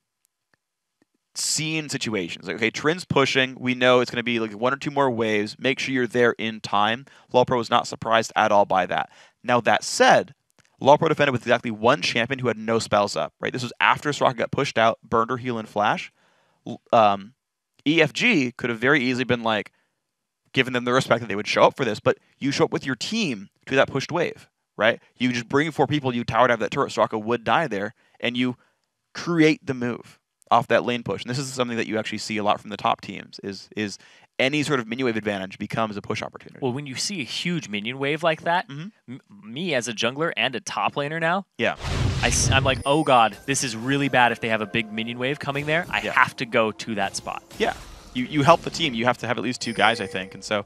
scene situation. It's like, okay, Trind's pushing. We know it's going to be like 1 or 2 more waves. Make sure you're there in time. LoL Pro was not surprised at all by that. Now, that said, LoL Pro defended with exactly 1 champion who had no spells up, right? This was after Soraka got pushed out, burned her heal and flash. EFG could have very easily been like, giving them the respect that they would show up for this, but you show up with your team to that pushed wave, right? You just bring 4 people, you tower down that turret, Soraka would die there, and you create the move off that lane push. And this is something that you actually see a lot from the top teams, is any sort of minion wave advantage becomes a push opportunity. Well, when you see a huge minion wave like that, me as a jungler and a top laner now, I'm like, oh god, this is really bad if they have a big minion wave coming there. I have to go to that spot. Yeah, you help the team. You have to have at least 2 guys, I think. And so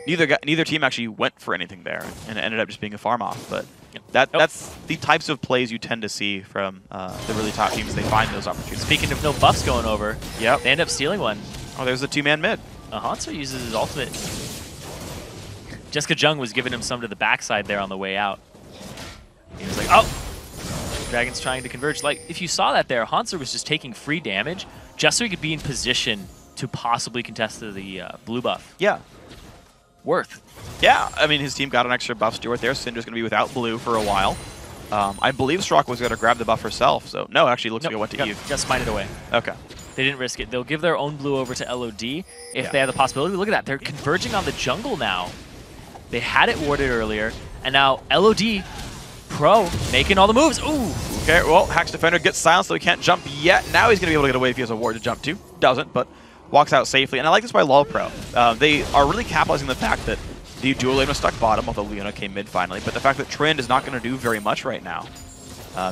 neither team actually went for anything there, and it ended up just being a farm off. But that's the types of plays you tend to see from the really top teams. They find those opportunities. Speaking of no buffs going over, they end up stealing one. Oh, there's the 2-man mid. Hanser uses his ultimate. Jessica Jung was giving him some to the backside there on the way out. He was like, oh! Dragon's trying to converge. Like, if you saw that there, Hanser was just taking free damage just so he could be in position to possibly contest the blue buff. Yeah. Worth. Yeah, I mean, his team got an extra buff steward there. Syndra's going to be without blue for a while. I believe Soraka was going to grab the buff herself. So, no, actually, it looks like it went to Eve. Just mine it away. Okay. They didn't risk it. They'll give their own blue over to LOD if they have the possibility. Look at that. They're converging on the jungle now. They had it warded earlier, and now LOD Pro making all the moves. Ooh. Okay, well, Hack's Defender gets silenced, so he can't jump yet. Now he's going to be able to get away if he has a ward to jump to. Doesn't, but walks out safely. And I like this by LoL Pro. They are really capitalizing the fact that the dual lane was stuck bottom, although Leona came mid finally. But the fact that Trend is not going to do very much right now.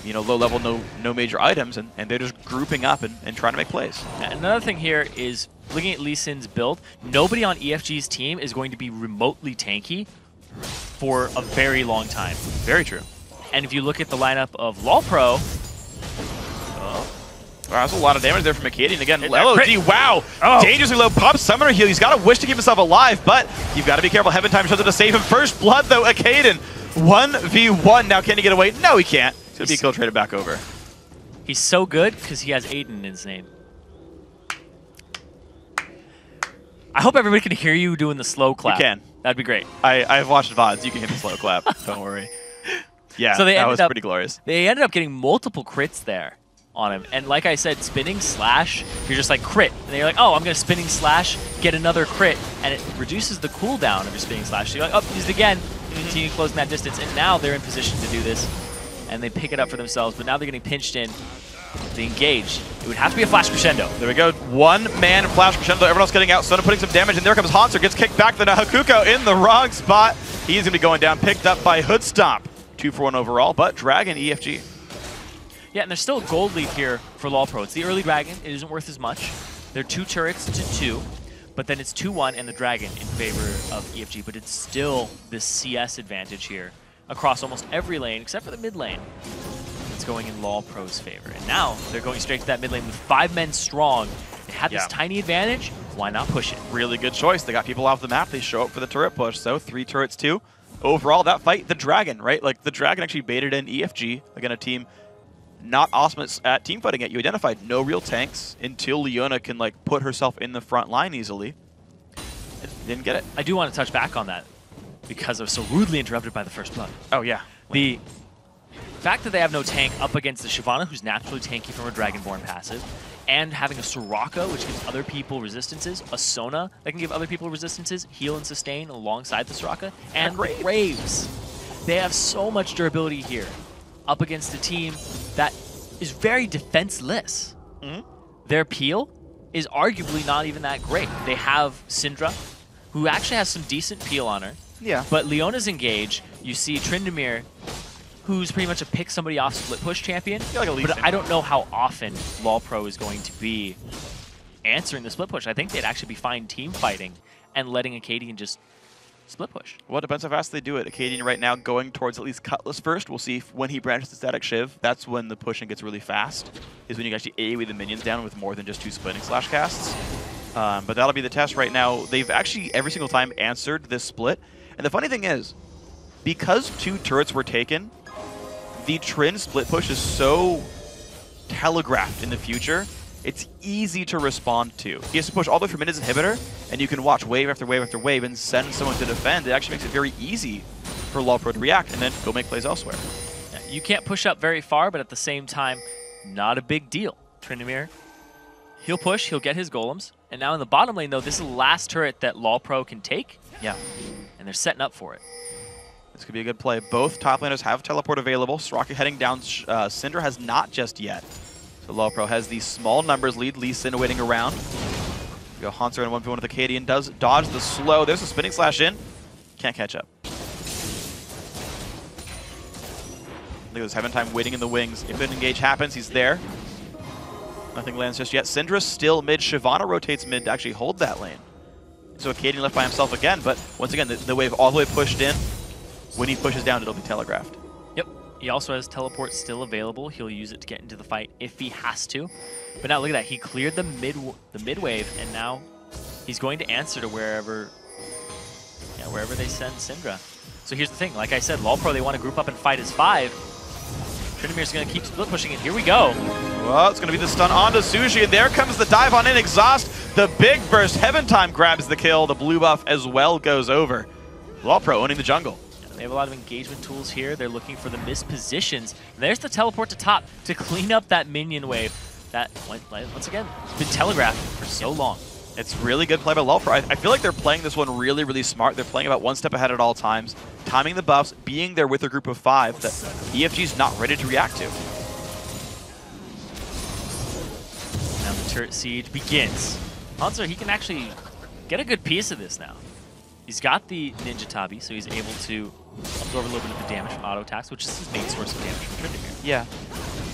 You know, low level, no major items, and they're just grouping up and trying to make plays. Another thing here is, looking at Lee Sin's build, nobody on EFG's team is going to be remotely tanky for a very long time. Very true. And if you look at the lineup of LoL Pro... That's a lot of damage there from Acadian. Again, LOD, wow! Oh. Dangerously low pop summoner heal. He's got to wish to keep himself alive, but you've got to be careful. Heaven Time shows up to save him. First blood, though, Acadian. 1v1. Now, can he get away? No, he can't. He's going to be kill traded back over. He's so good because he has Aiden in his name. I hope everybody can hear you doing the slow clap. You can. That'd be great. I've watched VODs. You can hit the slow clap. Don't worry. Yeah, so that was pretty glorious. They ended up getting multiple crits there on him. And like I said, spinning slash, you're just like crit. And then you're like, oh, I'm going to spinning slash, get another crit. And it reduces the cooldown of your spinning slash. So you're like, oh, use it again. Continue closing that distance. And now they're in position to do this. And they pick it up for themselves. But now they're getting pinched in. They engage. It would have to be a flash crescendo. There we go. One-man flash crescendo. Everyone else getting out. Sona putting some damage. And there comes Hanser. Gets kicked back. Then Hakuko in the wrong spot. He's going to be going down. Picked up by Hood Stomp. 2 for 1 overall. But Dragon, EFG. Yeah, and there's still a gold lead here for LoLPro. It's the early Dragon. It isn't worth as much. They're 2 turrets to 2. But then it's 2-1 and the Dragon in favor of EFG. But it's still this CS advantage here across almost every lane except for the mid lane. It's going in LoLPro's favor. And now they're going straight to that mid lane with 5 men strong. They had this tiny advantage. Why not push it? Really good choice. They got people off the map. They show up for the turret push. So 3 turrets, 2. Overall, that fight, the Dragon, right? Like, the Dragon actually baited in EFG. Again, a team not awesome at team fighting yet. You identified no real tanks until Leona can, like, put herself in the front line easily. And didn't get it. I do want to touch back on that because I was so rudely interrupted by the first blood. Oh, yeah. The fact that they have no tank up against the Shyvana, who's naturally tanky from her Dragonborn passive, and having a Soraka, which gives other people resistances, a Sona that can give other people resistances, heal and sustain alongside the Soraka, and Graves. They have so much durability here up against a team that is very defenseless. Their peel is arguably not even that great. They have Syndra, who actually has some decent peel on her. Yeah. But Leona's engage, you see Tryndamere, who's pretty much a pick somebody off split push champion. Like but I don't know how often LoLPro is going to be answering the split push. I think they'd actually be fine team fighting and letting Acadian just split push. Well, it depends how fast they do it. Acadian right now going towards at least Cutlass first. We'll see if when he branches to Static Shiv, that's when the pushing gets really fast, is when you can actually AoE the minions down with more than just 2 splitting slash casts. But that'll be the test right now. They've actually every single time answered this split. And the funny thing is, because 2 turrets were taken, the Trin split push is so telegraphed in the future, it's easy to respond to. He has to push all the way from his inhibitor, and you can watch wave after wave after wave and send someone to defend. It actually makes it very easy for LoLPro to react and then go make plays elsewhere. Yeah, you can't push up very far, but at the same time, not a big deal. Tryndamere, he'll push, he'll get his golems. And now in the bottom lane, though, this is the last turret that LoLPro can take. Yeah. And they're setting up for it. This could be a good play. Both top laners have teleport available. Soraka heading down. Syndra has not just yet. So LoLPro has these small numbers lead. Lee Sin waiting around. We go Hanser in 1v1 with Acadian. Does dodge the slow. There's a spinning slash in. Can't catch up. Look at this Heaven Time waiting in the wings. If an engage happens, he's there. Nothing lands just yet. Syndra still mid. Shyvana rotates mid to actually hold that lane. So Acadian left by himself again, but once again, the wave all the way pushed in. When he pushes down, it'll be telegraphed. Yep. He also has teleport still available. He'll use it to get into the fight if he has to. But now look at that. He cleared the mid wave, and now he's going to answer to wherever they send Syndra. So here's the thing. Like I said, LoLPro, they want to group up and fight as 5. Tryndamere's going to keep split pushing it. Here we go. Well, it's going to be the stun onto Sushi, and there comes the dive on in. Exhaust, the big burst. Heaven Time grabs the kill. The blue buff as well goes over. LoLPro owning the jungle. They have a lot of engagement tools here. They're looking for the missed positions. And there's the teleport to top to clean up that minion wave that, once again, has been telegraphed for so long. It's really good play by LoLPro. I feel like they're playing this one really, really smart. They're playing about 1 step ahead at all times, timing the buffs, being there with a group of 5 that EFG's not ready to react to. Now the turret siege begins. Hanser, he can actually get a good piece of this now. He's got the Ninja Tabi, so he's able to absorb a little bit of the damage from auto attacks, which is his main source of damage from Tryndamere. Yeah.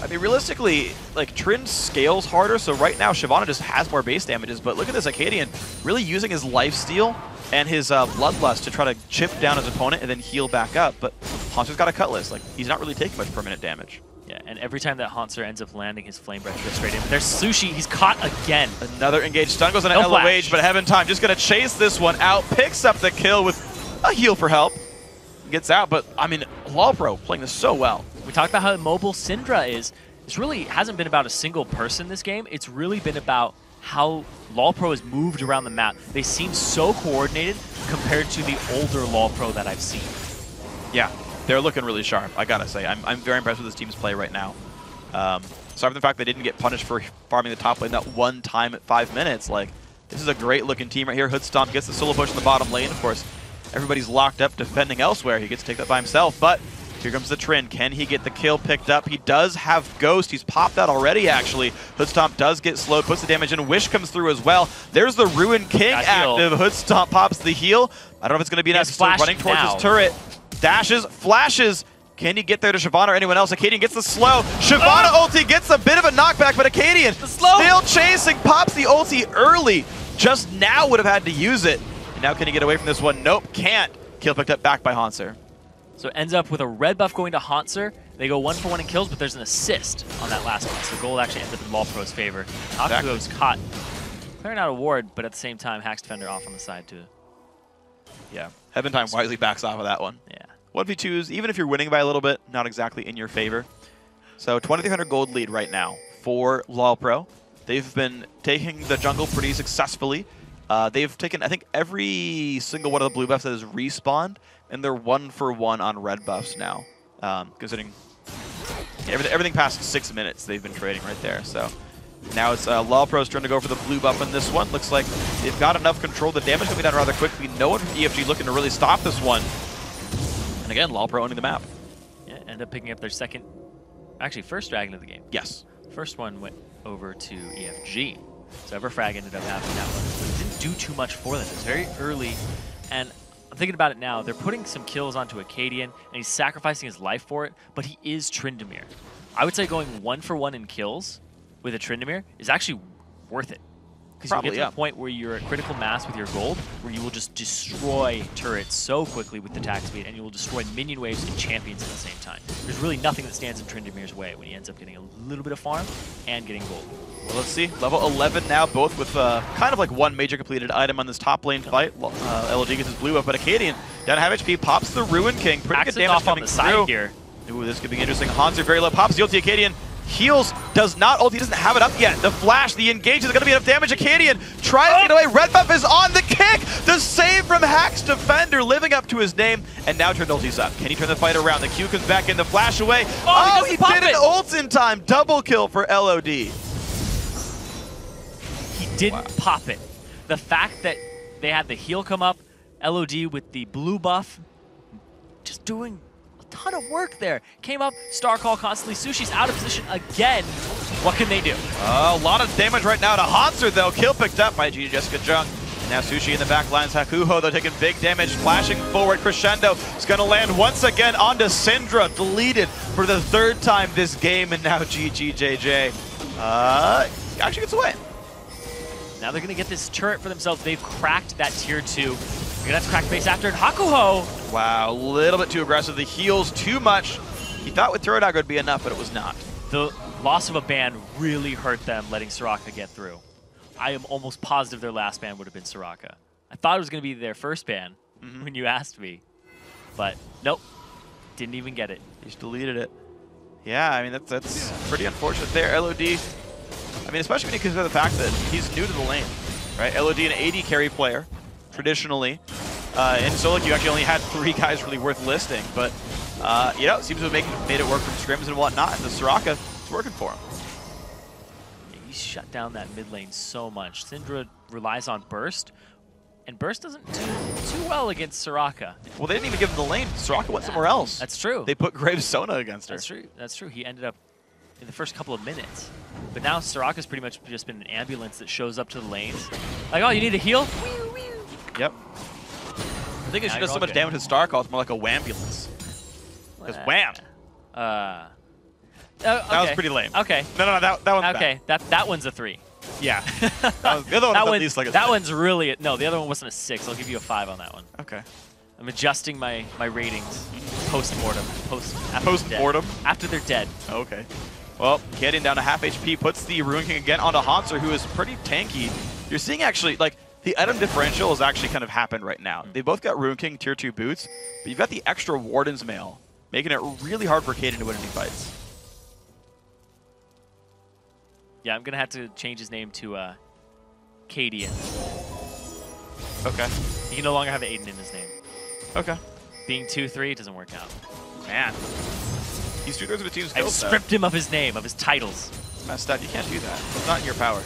I mean, realistically, like, Trin scales harder, so right now Shyvana just has more base damages, but look at this Acadian really using his lifesteal and his Bloodlust to try to chip down his opponent and then heal back up, but Hanser's got a Cutlass. Like, he's not really taking much permanent damage. Yeah, and every time that Hanser ends up landing his Flame Breath, goes straight in. There's Sushi, he's caught again. Another engaged stun goes on an LOH, but Heaven Time just gonna chase this one out, picks up the kill with a heal for help. Gets out, but I mean, LoLPro playing this so well. We talked about how mobile Syndra is. This really hasn't been about a single person this game. It's really been about how LoLPro has moved around the map. They seem so coordinated compared to the older LoLPro that I've seen. Yeah, they're looking really sharp, I gotta say. I'm very impressed with this team's play right now. Aside from the fact they didn't get punished for farming the top lane that one time at 5 minutes, like, this is a great looking team right here. Hoodstomp gets the solo push in the bottom lane. Of course, everybody's locked up defending elsewhere. He gets to take that by himself, but here comes the Trin. Can he get the kill picked up? He does have Ghost. He's popped that already, actually. Hoodstomp does get slowed, puts the damage in. Wish comes through as well. There's the Ruin King active. Hoodstomp pops the heal. I don't know if it's going to be enough. He's still running towards his turret. Dashes, flashes. Can he get there to Shyvana or anyone else? Acadian gets the slow. Shyvana ulti gets a bit of a knockback, but Acadian still chasing, pops the ulti early. Just now would have had to use it. And now can he get away from this one? Nope, can't. Kill picked up back by Hauntzer. So it ends up with a red buff going to Hauntzer. They go 1-for-1 in kills, but there's an assist on that last one. So gold actually ends up in Walpro's favor. Hakuho's caught clearing out a ward, but at the same time, Hack's defender off on the side too. Yeah, Heaven Time wisely backs off of that one. Yeah. 1v2s, even if you're winning by a little bit, not exactly in your favor. So 2,300 gold lead right now for Walpro. They've been taking the jungle pretty successfully. They've taken, I think, every single one of the blue buffs that has respawned, and they're 1-for-1 on red buffs now. Considering everything past 6 minutes they've been trading right there. So now it's Walpro's turn to go for the blue buff on this one. Looks like they've got enough control. The damage coming down rather quickly. No one from EFG looking to really stop this one. And again, Walpro owning the map. Yeah, end up picking up their first dragon of the game. Yes. First one went over to EFG. So Everfrag ended up having that one. But it didn't do too much for them. It was very early. And I'm thinking about it now. They're putting some kills onto Acadian, and he's sacrificing his life for it, but he is Tryndamere. I would say going 1-for-1 in kills with a Tryndamere is actually worth it. Because you get to the point where you're at critical mass with your gold, where you will just destroy turrets so quickly with the attack speed, and you will destroy minion waves and champions at the same time. There's really nothing that stands in Tryndamere's way when he ends up getting a little bit of farm and getting gold. Well, let's see. Level 11 now, both with kind of like one major completed item on this top lane fight. LOD gets his blue up, but Acadian down to half HP, pops the Ruin King. Pretty good damage off coming on the side here. Ooh, this could be interesting. Hauntzer very low, pops the ulti. Acadian heals, does not ult, he doesn't have it up yet. The flash, the engage is going to be enough damage. Acadian tries to get away. Red buff is on the kick. The save from Hack's defender, living up to his name, and now turned ulti's up. Can he turn the fight around? The Q comes back in, the flash away. Oh, he didn't ult in time. Double kill for LOD. He didn't pop it. The fact that they had the heal come up, LOD with the blue buff, just doing ton of work there. Came up, star call constantly. Sushi's out of position again. What can they do? A lot of damage right now to Hauntzer, though. Kill picked up by G Jessica Jung. And now Sushi in the back lines. Hakuho, though, taking big damage. Flashing forward. Crescendo is going to land once again onto Syndra. Deleted for the 3rd time this game. And now GGJJ actually gets away. Now they're going to get this turret for themselves. They've cracked that tier 2. They're going to have to crack base after it. Hakuho! Wow, a little bit too aggressive. The heals too much. He thought with Throw Dagger would be enough, but it was not. The loss of a ban really hurt them, letting Soraka get through. I am almost positive their last ban would have been Soraka. I thought it was going to be their first ban when you asked me. But nope, didn't even get it. He just deleted it. Yeah, I mean, that's pretty unfortunate there. LOD, I mean, especially when you consider the fact that he's new to the lane, right? LOD, an AD carry player, traditionally. In Solik, you actually only had 3 guys really worth listing, but you know, it seems to have made it work from scrims and whatnot, and the Soraka is working for him. Yeah, he shut down that mid lane so much. Syndra relies on Burst, and Burst doesn't do too well against Soraka. Well, they didn't even give him the lane. Soraka went somewhere else. That's true. They put Graves Sona against her. That's true. That's true. He ended up in the first couple of minutes. But now Soraka's pretty much just been an ambulance that shows up to the lanes. Like, oh, you need a heal? Yep. I think she does so much damage with Star Call, it's more like a whambulance. Because wham! Okay. That was pretty lame. Okay. No, that one's okay. bad. That one's a 3. Yeah. The other one was at least like a 6. That one's really... No, the other one wasn't a 6. I'll give you a 5 on that one. Okay. I'm adjusting my ratings post-mortem. Post-mortem? After they're dead. Okay. Well, getting down to half HP puts the Ruin King again onto Hauntzer, who is pretty tanky. You're seeing actually, like, the item differential has actually kind of happened right now. They both got Ruin King tier 2 boots, but you've got the extra Warden's Mail, making it really hard for Caden to win any fights. Yeah, I'm going to have to change his name to Cadian. Okay. He can no longer have Aiden in his name. Okay. Being 2-3 doesn't work out. Man. He's 2/3 of the team's I kills. stripped him of his name, of his titles. It's messed up. You can't do that. It's not in your power.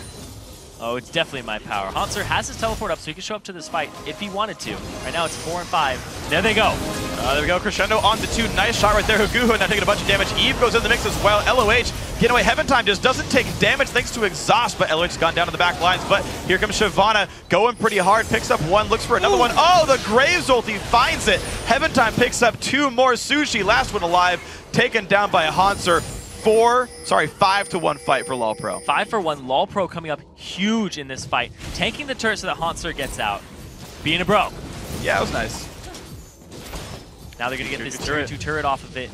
Oh, it's definitely my power. Hauntzer has his teleport up so he can show up to this fight if he wanted to. Right now it's 4 and 5. There they go. There we go. Crescendo on the 2. Nice shot right there. Huguho now taking a bunch of damage. Eve goes in the mix as well. LOH getting away. Heaven Time just doesn't take damage thanks to exhaust, but LOH has gone down to the back lines. But here comes Shyvana going pretty hard. Picks up one, looks for another one. Oh, the Graves ulti finds it. Heaven Time picks up 2 more. Sushi, last one alive, taken down by Hauntzer. 5-1 fight for LOLPro. 5-for-1. LOLPro coming up huge in this fight. Tanking the turret so that Hauntzer gets out. Being a bro. Yeah, it was nice. Now they're going to get this tier 2 turret off of it.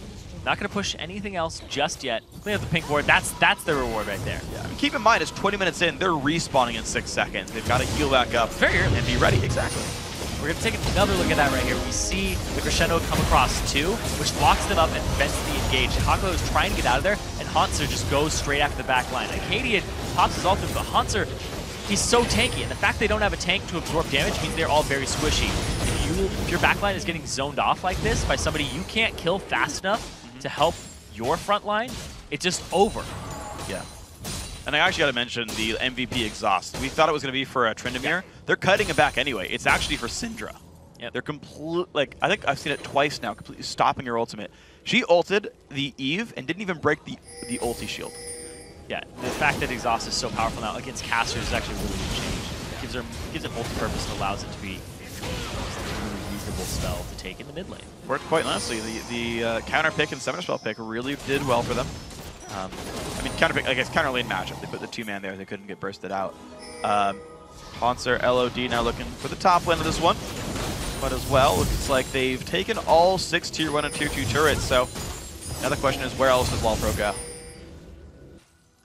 Not going to push anything else just yet. Clean up the pink ward. That's the reward right there. Yeah, I mean, keep in mind, it's 20 minutes in. They're respawning in 6 seconds. They've got to heal back up Very early. and be ready. Exactly. We're going to take another look at that right here. We see the Crescendo come across 2, which locks them up and prevents the engage. Hakulo is trying to get out of there, and Hauntzer just goes straight after the back line. Acadian pops his ult through, but Hauntzer, he's so tanky, and the fact they don't have a tank to absorb damage means they're all very squishy. If your backline is getting zoned off like this by somebody you can't kill fast enough to help your front line, it's just over. Yeah. And I actually got to mention the MVP exhaust. We thought it was going to be for Tryndamere. Yeah. They're cutting it back anyway. It's actually for Syndra. Yep. They're like, I think I've seen it twice now, completely stopping your ultimate. She ulted the Eve and didn't even break the ulti shield. Yeah, the fact that exhaust is so powerful now against casters is actually really good change. Gives it multi-purpose and allows it to be a really reasonable spell to take in the mid lane. Worked quite nicely. The counter pick and summoner spell pick really did well for them. I mean, counter pick, I guess counter lane matchup. They put the 2-man there. They couldn't get bursted out. Hauntzer, LOD now looking for the top lane of this one. But as well, looks like they've taken all 6 tier 1 and tier 2 turrets. So now the question is, where else does LOLPro go?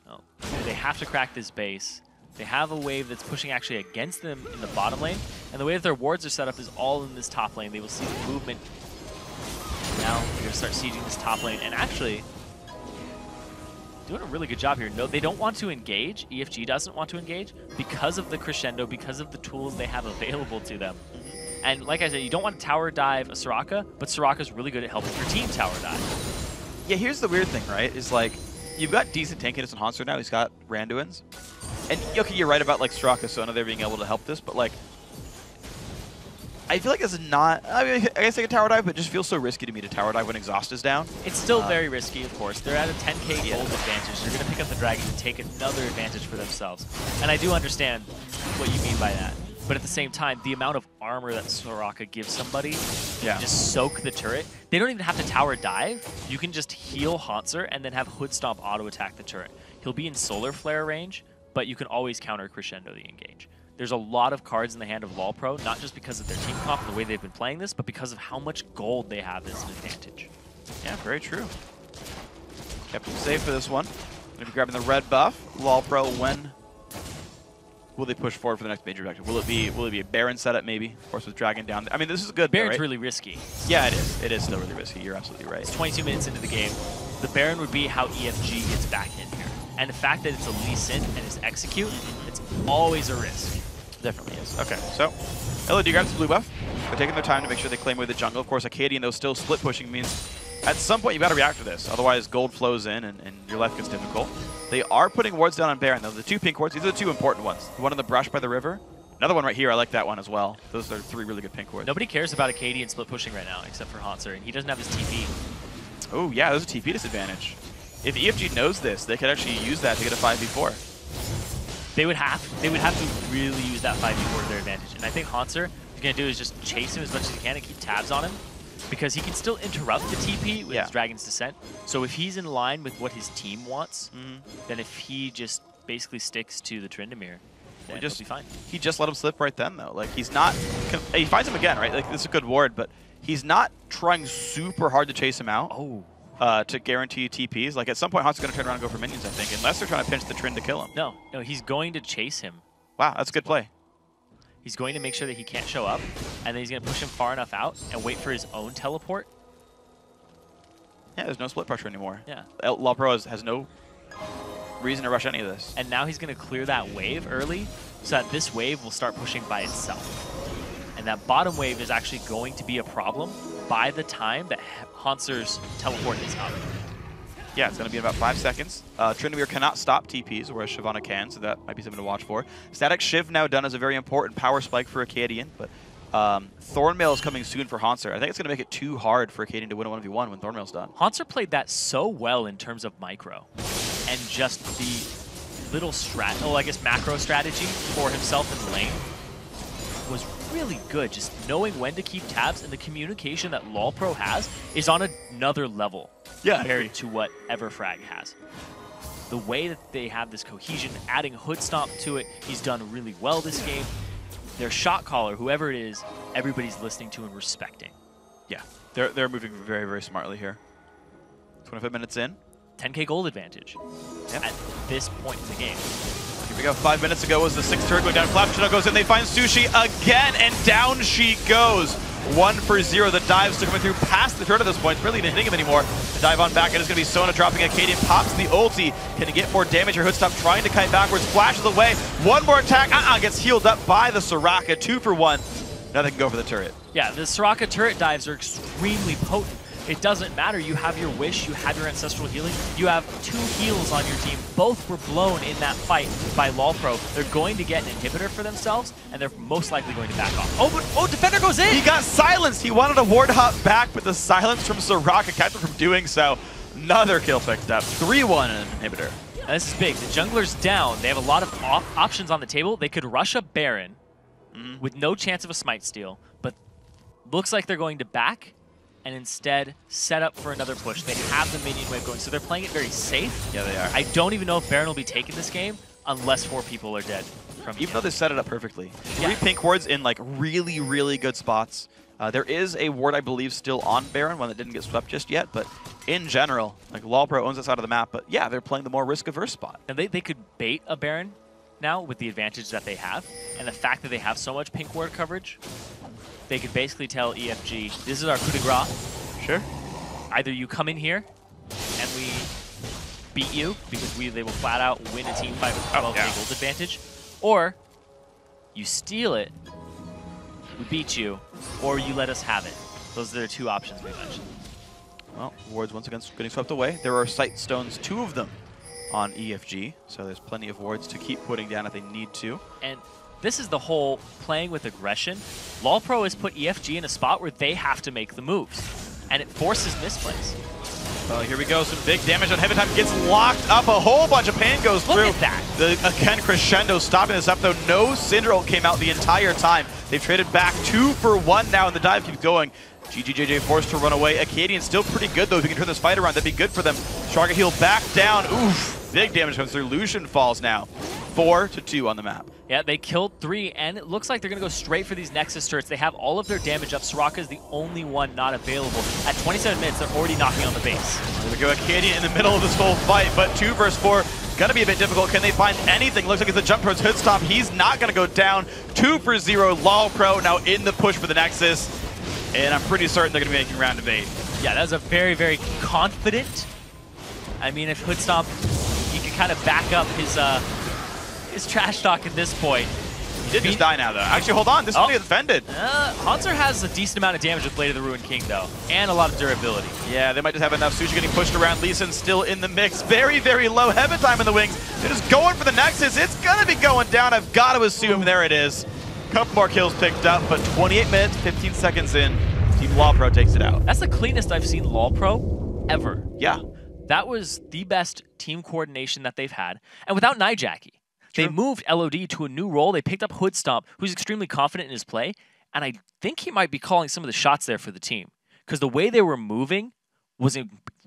Oh, they have to crack this base. They have a wave that's pushing actually against them in the bottom lane. And the way that their wards are set up is all in this top lane. They will see the movement. Now they're going to start sieging this top lane. And actually, doing a really good job here. No, they don't want to engage. EFG doesn't want to engage because of the Crescendo, because of the tools they have available to them. And like I said, you don't want to tower dive a Soraka, but Soraka's really good at helping your team tower dive. Yeah, here's the weird thing, right? Is like, you've got decent tankiness on Hauntzer now. He's got Randuins. And okay, you're right about like Soraka, so they're being able to help this, but like, I feel like it's not, I mean, I guess I could tower dive, but it just feels so risky to me to tower dive when exhaust is down. It's still very risky, of course. They're at a 10k gold advantage. They're going to pick up the dragon and take another advantage for themselves. And I do understand what you mean by that. But at the same time, the amount of armor that Soraka gives somebody, just soak the turret. They don't even have to tower dive. You can just heal Hauntzer and then have Hood Stomp auto-attack the turret. He'll be in Solar Flare range, but you can always counter Crescendo the engage. There's a lot of cards in the hand of LOLPro, not just because of their team comp and the way they've been playing this, but because of how much gold they have as an advantage. Yeah, very true. Kept him safe for this one. Gonna be grabbing the red buff. LOLPro, when will they push forward for the next major objective? Will it be a Baron setup maybe? Of course, with Dragon down. I mean, this is good. Baron's though, right? really risky. Yeah, it is. It is still really risky. You're absolutely right. It's 22 minutes into the game. The Baron would be how EFG gets back in here. And the fact that it's a Lee Sin and it's execute, it's always a risk. Definitely is. Okay, so LOD grabs the blue buff. They're taking their time to make sure they claim away the jungle. Of course, Acadian, though, still split pushing means at some point you've got to react to this. Otherwise, gold flows in and your life gets difficult. They are putting wards down on Baron, though. The 2 pink wards, these are the 2 important ones. The one in the brush by the river. Another one right here, I like that one as well. Those are 3 really good pink wards. Nobody cares about Acadian split pushing right now except for Hauntzer, and he doesn't have his TP. Oh, yeah, there's a TP disadvantage. If EFG knows this, they could actually use that to get a 5v4. They would have to really use that 5v4 to their advantage. And I think Hauntzer, what he's going to do is just chase him as much as he can and keep tabs on him, because he can still interrupt the TP with his Dragon's Descent. So if he's in line with what his team wants, then if he just basically sticks to the Tryndamere, then he'll be fine. He just let him slip right then, though. Like, he's not... He finds him again, right? Like, this is a good ward, but he's not trying super hard to chase him out. Oh. To guarantee TPs. Like, at some point, Hauntzer's going to turn around and go for minions, I think, unless they're trying to pinch the Trynd to kill him. No, he's going to chase him. Wow, that's a good play. He's going to make sure that he can't show up, and then he's going to push him far enough out and wait for his own teleport. Yeah, there's no split pressure anymore. Yeah. LOLPro has no reason to rush any of this. And now he's going to clear that wave early so that this wave will start pushing by itself. And that bottom wave is actually going to be a problem by the time that Hauntzer's teleport is up. Yeah, it's going to be in about 5 seconds. Tryndamere cannot stop TPs, whereas Shyvana can, so that might be something to watch for. Static Shiv now done as a very important power spike for Acadian, but Thornmail is coming soon for Haunter. I think it's going to make it too hard for Acadian to win a 1v1 when Thornmail's done. Haunter played that so well in terms of micro, and just the little macro strategy for himself in lane was really good. Just knowing when to keep tabs, and the communication that LOLPro has is on another level compared to what Everfrag has. The way that they have this cohesion, adding Hood Stomp to it, he's done really well this game. Their shot caller, whoever it is, everybody's listening to and respecting. Yeah, they're moving very, very smartly here. 25 minutes in. 10k gold advantage at this point in the game. Here we go. 5 minutes ago was the 6th turret going down. Claptrino goes in. They find Sushi again, and down she goes. 1 for 0. The dive still coming through past the turret at this point. It's really not hitting him anymore. The dive on back, and it's going to be Sona dropping Acadian. Pops the ulti. Can he get more damage? Or Hoodstop trying to kite backwards. Flashes away. One more attack. Gets healed up by the Soraka. 2 for 1. Now they can go for the turret. Yeah, the Soraka turret dives are extremely potent. It doesn't matter. You have your Wish, you have your Ancestral Healing, you have 2 heals on your team. Both were blown in that fight by LOLPro. They're going to get an inhibitor for themselves, and they're most likely going to back off. Oh, Defender goes in! He got silenced! He wanted to ward hop back, but the silence from Soraka kept him from doing so. Another kill picked up. 3-1 an inhibitor. Now, this is big. The jungler's down. They have a lot of options on the table. They could rush a Baron with no chance of a Smite steal, but looks like they're going to back and instead set up for another push. They have the minion wave going, so they're playing it very safe. Yeah, they are. I don't even know if Baron will be taking this game unless 4 people are dead. Even though they set it up perfectly. 3 pink wards in like really, really good spots. There is a ward, I believe, still on Baron, one that didn't get swept just yet, but in general, like LOLPro owns that side of the map, but yeah, they're playing the more risk-averse spot. And they could bait a Baron now with the advantage that they have, and the fact that they have so much pink ward coverage. They could basically tell EFG, this is our coup de grace. Sure. Either you come in here and we beat you, because they will flat out win a team fight with 12k gold advantage, or you steal it, we beat you, or you let us have it. Those are the 2 options we mentioned. Well, wards once again getting swept away. There are sight stones, 2 of them on EFG, so there's plenty of wards to keep putting down if they need to. And this is the whole playing with aggression. LOLPro has put EFG in a spot where they have to make the moves, and it forces misplays. Well, here we go. Some big damage on Heaven Time. Gets locked up. A whole bunch of pain goes through. Look at that. The Ken Crescendo stopping this up, though. No Syndrome came out the entire time. They've traded back 2 for 1 now, and the dive keeps going. GGJJ forced to run away. Acadian still pretty good, though. If he can turn this fight around, that'd be good for them. Straka heal back down. Oof. Big damage comes through. Lucian falls now. 4-2 on the map. Yeah, they killed 3, and it looks like they're going to go straight for these Nexus turrets. They have all of their damage up. Soraka is the only one not available. At 27 minutes, they're already knocking on the base. There we go. Acadian in the middle of this whole fight, but 2 versus 4. Gonna be a bit difficult. Can they find anything? Looks like it's a jump towards Hoodstop. He's not gonna go down. 2 for 0. LOLPro now in the push for the Nexus. And I'm pretty certain they're gonna be making round of 8. Yeah, that was a very, very confident. I mean, if Hoodstomp, he could kind of back up his trash talk at this point. He did just die now, though. Actually, hold on. This is pretty defended. Haunter has a decent amount of damage with Blade of the Ruined King, though, and a lot of durability. Yeah, they might just have enough. Sushi getting pushed around. Lee Sin still in the mix. Very, very low Heaven Time in the wings. They're just going for the Nexus. It's going to be going down. I've got to assume there it is. Couple more kills picked up, but 28 minutes, 15 seconds in, Team LOLPro takes it out. That's the cleanest I've seen LOLPro ever. Yeah. That was the best team coordination that they've had. And without Nijaki. They moved LOD to a new role. They picked up Hoodstomp, who's extremely confident in his play, and I think he might be calling some of the shots there for the team, because the way they were moving was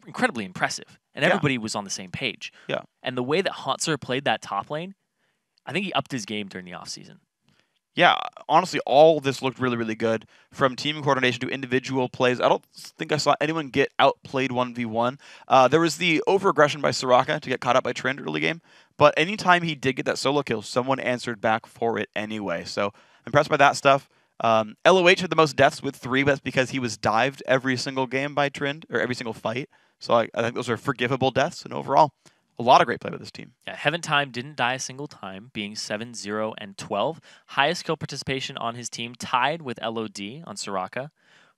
incredibly impressive, and everybody was on the same page. Yeah. And the way that Haunter played that top lane, I think he upped his game during the offseason. Yeah, honestly, all of this looked really, really good. From team coordination to individual plays, I don't think I saw anyone get outplayed 1v1. There was the over-aggression by Soraka to get caught up by Trend early game, but anytime he did get that solo kill, someone answered back for it anyway. So, impressed by that stuff. LOH had the most deaths with 3, but that's because he was dived every single game by Trend, or every single fight. So, I think those are forgivable deaths, and overall, a lot of great play by this team. Yeah, Heaven Time didn't die a single time, being 7-0 and 12. Highest kill participation on his team, tied with LOD on Soraka,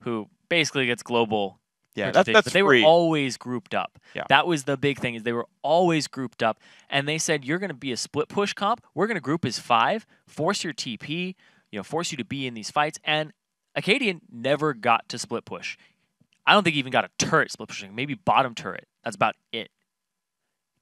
who basically gets global Yeah, that's but they free. were always grouped up. Yeah. That was the big thing, is they were always grouped up. And they said, you're going to be a split push comp. We're going to group as 5, force your TP, force you to be in these fights. And Acadian never got to split push. I don't think he even got a turret split pushing. Maybe bottom turret. That's about it.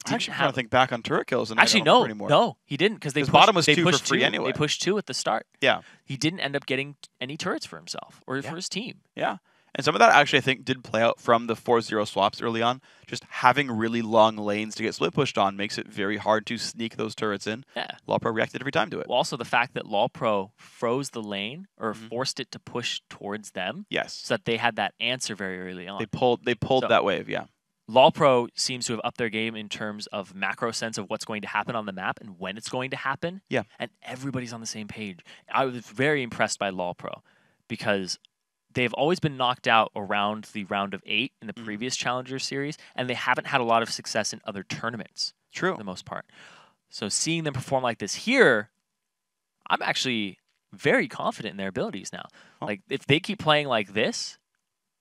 I actually kind of think back on turret kills. And actually, no, he didn't, because bottom was 2 for pushed free 2. anyway. They pushed 2 at the start. Yeah. He didn't end up getting any turrets for himself or for his team. Yeah. And some of that actually, I think, did play out from the 4-0 swaps early on. Just having really long lanes to get split pushed on makes it very hard to sneak those turrets in. Yeah. LawPro reacted every time to it. Well, also the fact that LawPro froze the lane or forced it to push towards them. Yes. So that they had that answer very early on. They pulled that wave, yeah. LawPro seems to have upped their game in terms of macro sense of what's going to happen on the map and when it's going to happen. Yeah. And everybody's on the same page. I was very impressed by LawPro because they've always been knocked out around the round of 8 in the previous Challenger series, and they haven't had a lot of success in other tournaments. True. For the most part. So seeing them perform like this here, I'm actually very confident in their abilities now. Oh. Like, if they keep playing like this,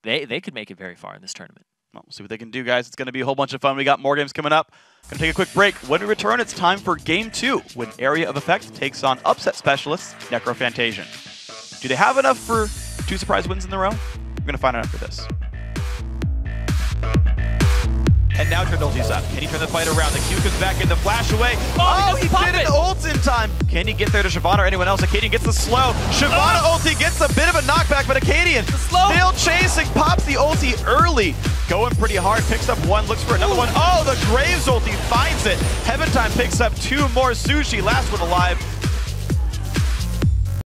they could make it very far in this tournament. Well, we'll see what they can do, guys. It's going to be a whole bunch of fun. We got more games coming up. Going to take a quick break. When we return, it's time for Game 2, when Area of Effect takes on upset specialists Necrophantasia. Do they have enough for 2 surprise wins in a row? We're going to find out after this. And now Trinolti's up. Can he turn the fight around? The Q comes back in the flash away. Oh, he didn't ult in time. Can he get there to Shyvana or anyone else? Acadian gets the slow. Shyvana ulti gets a bit of a knockback, but Acadian still chasing. Pops the ulti early. Going pretty hard. Picks up 1, looks for another one. Oh, the Graves ulti finds it. Heaven Time picks up 2 more. Sushi, last one alive.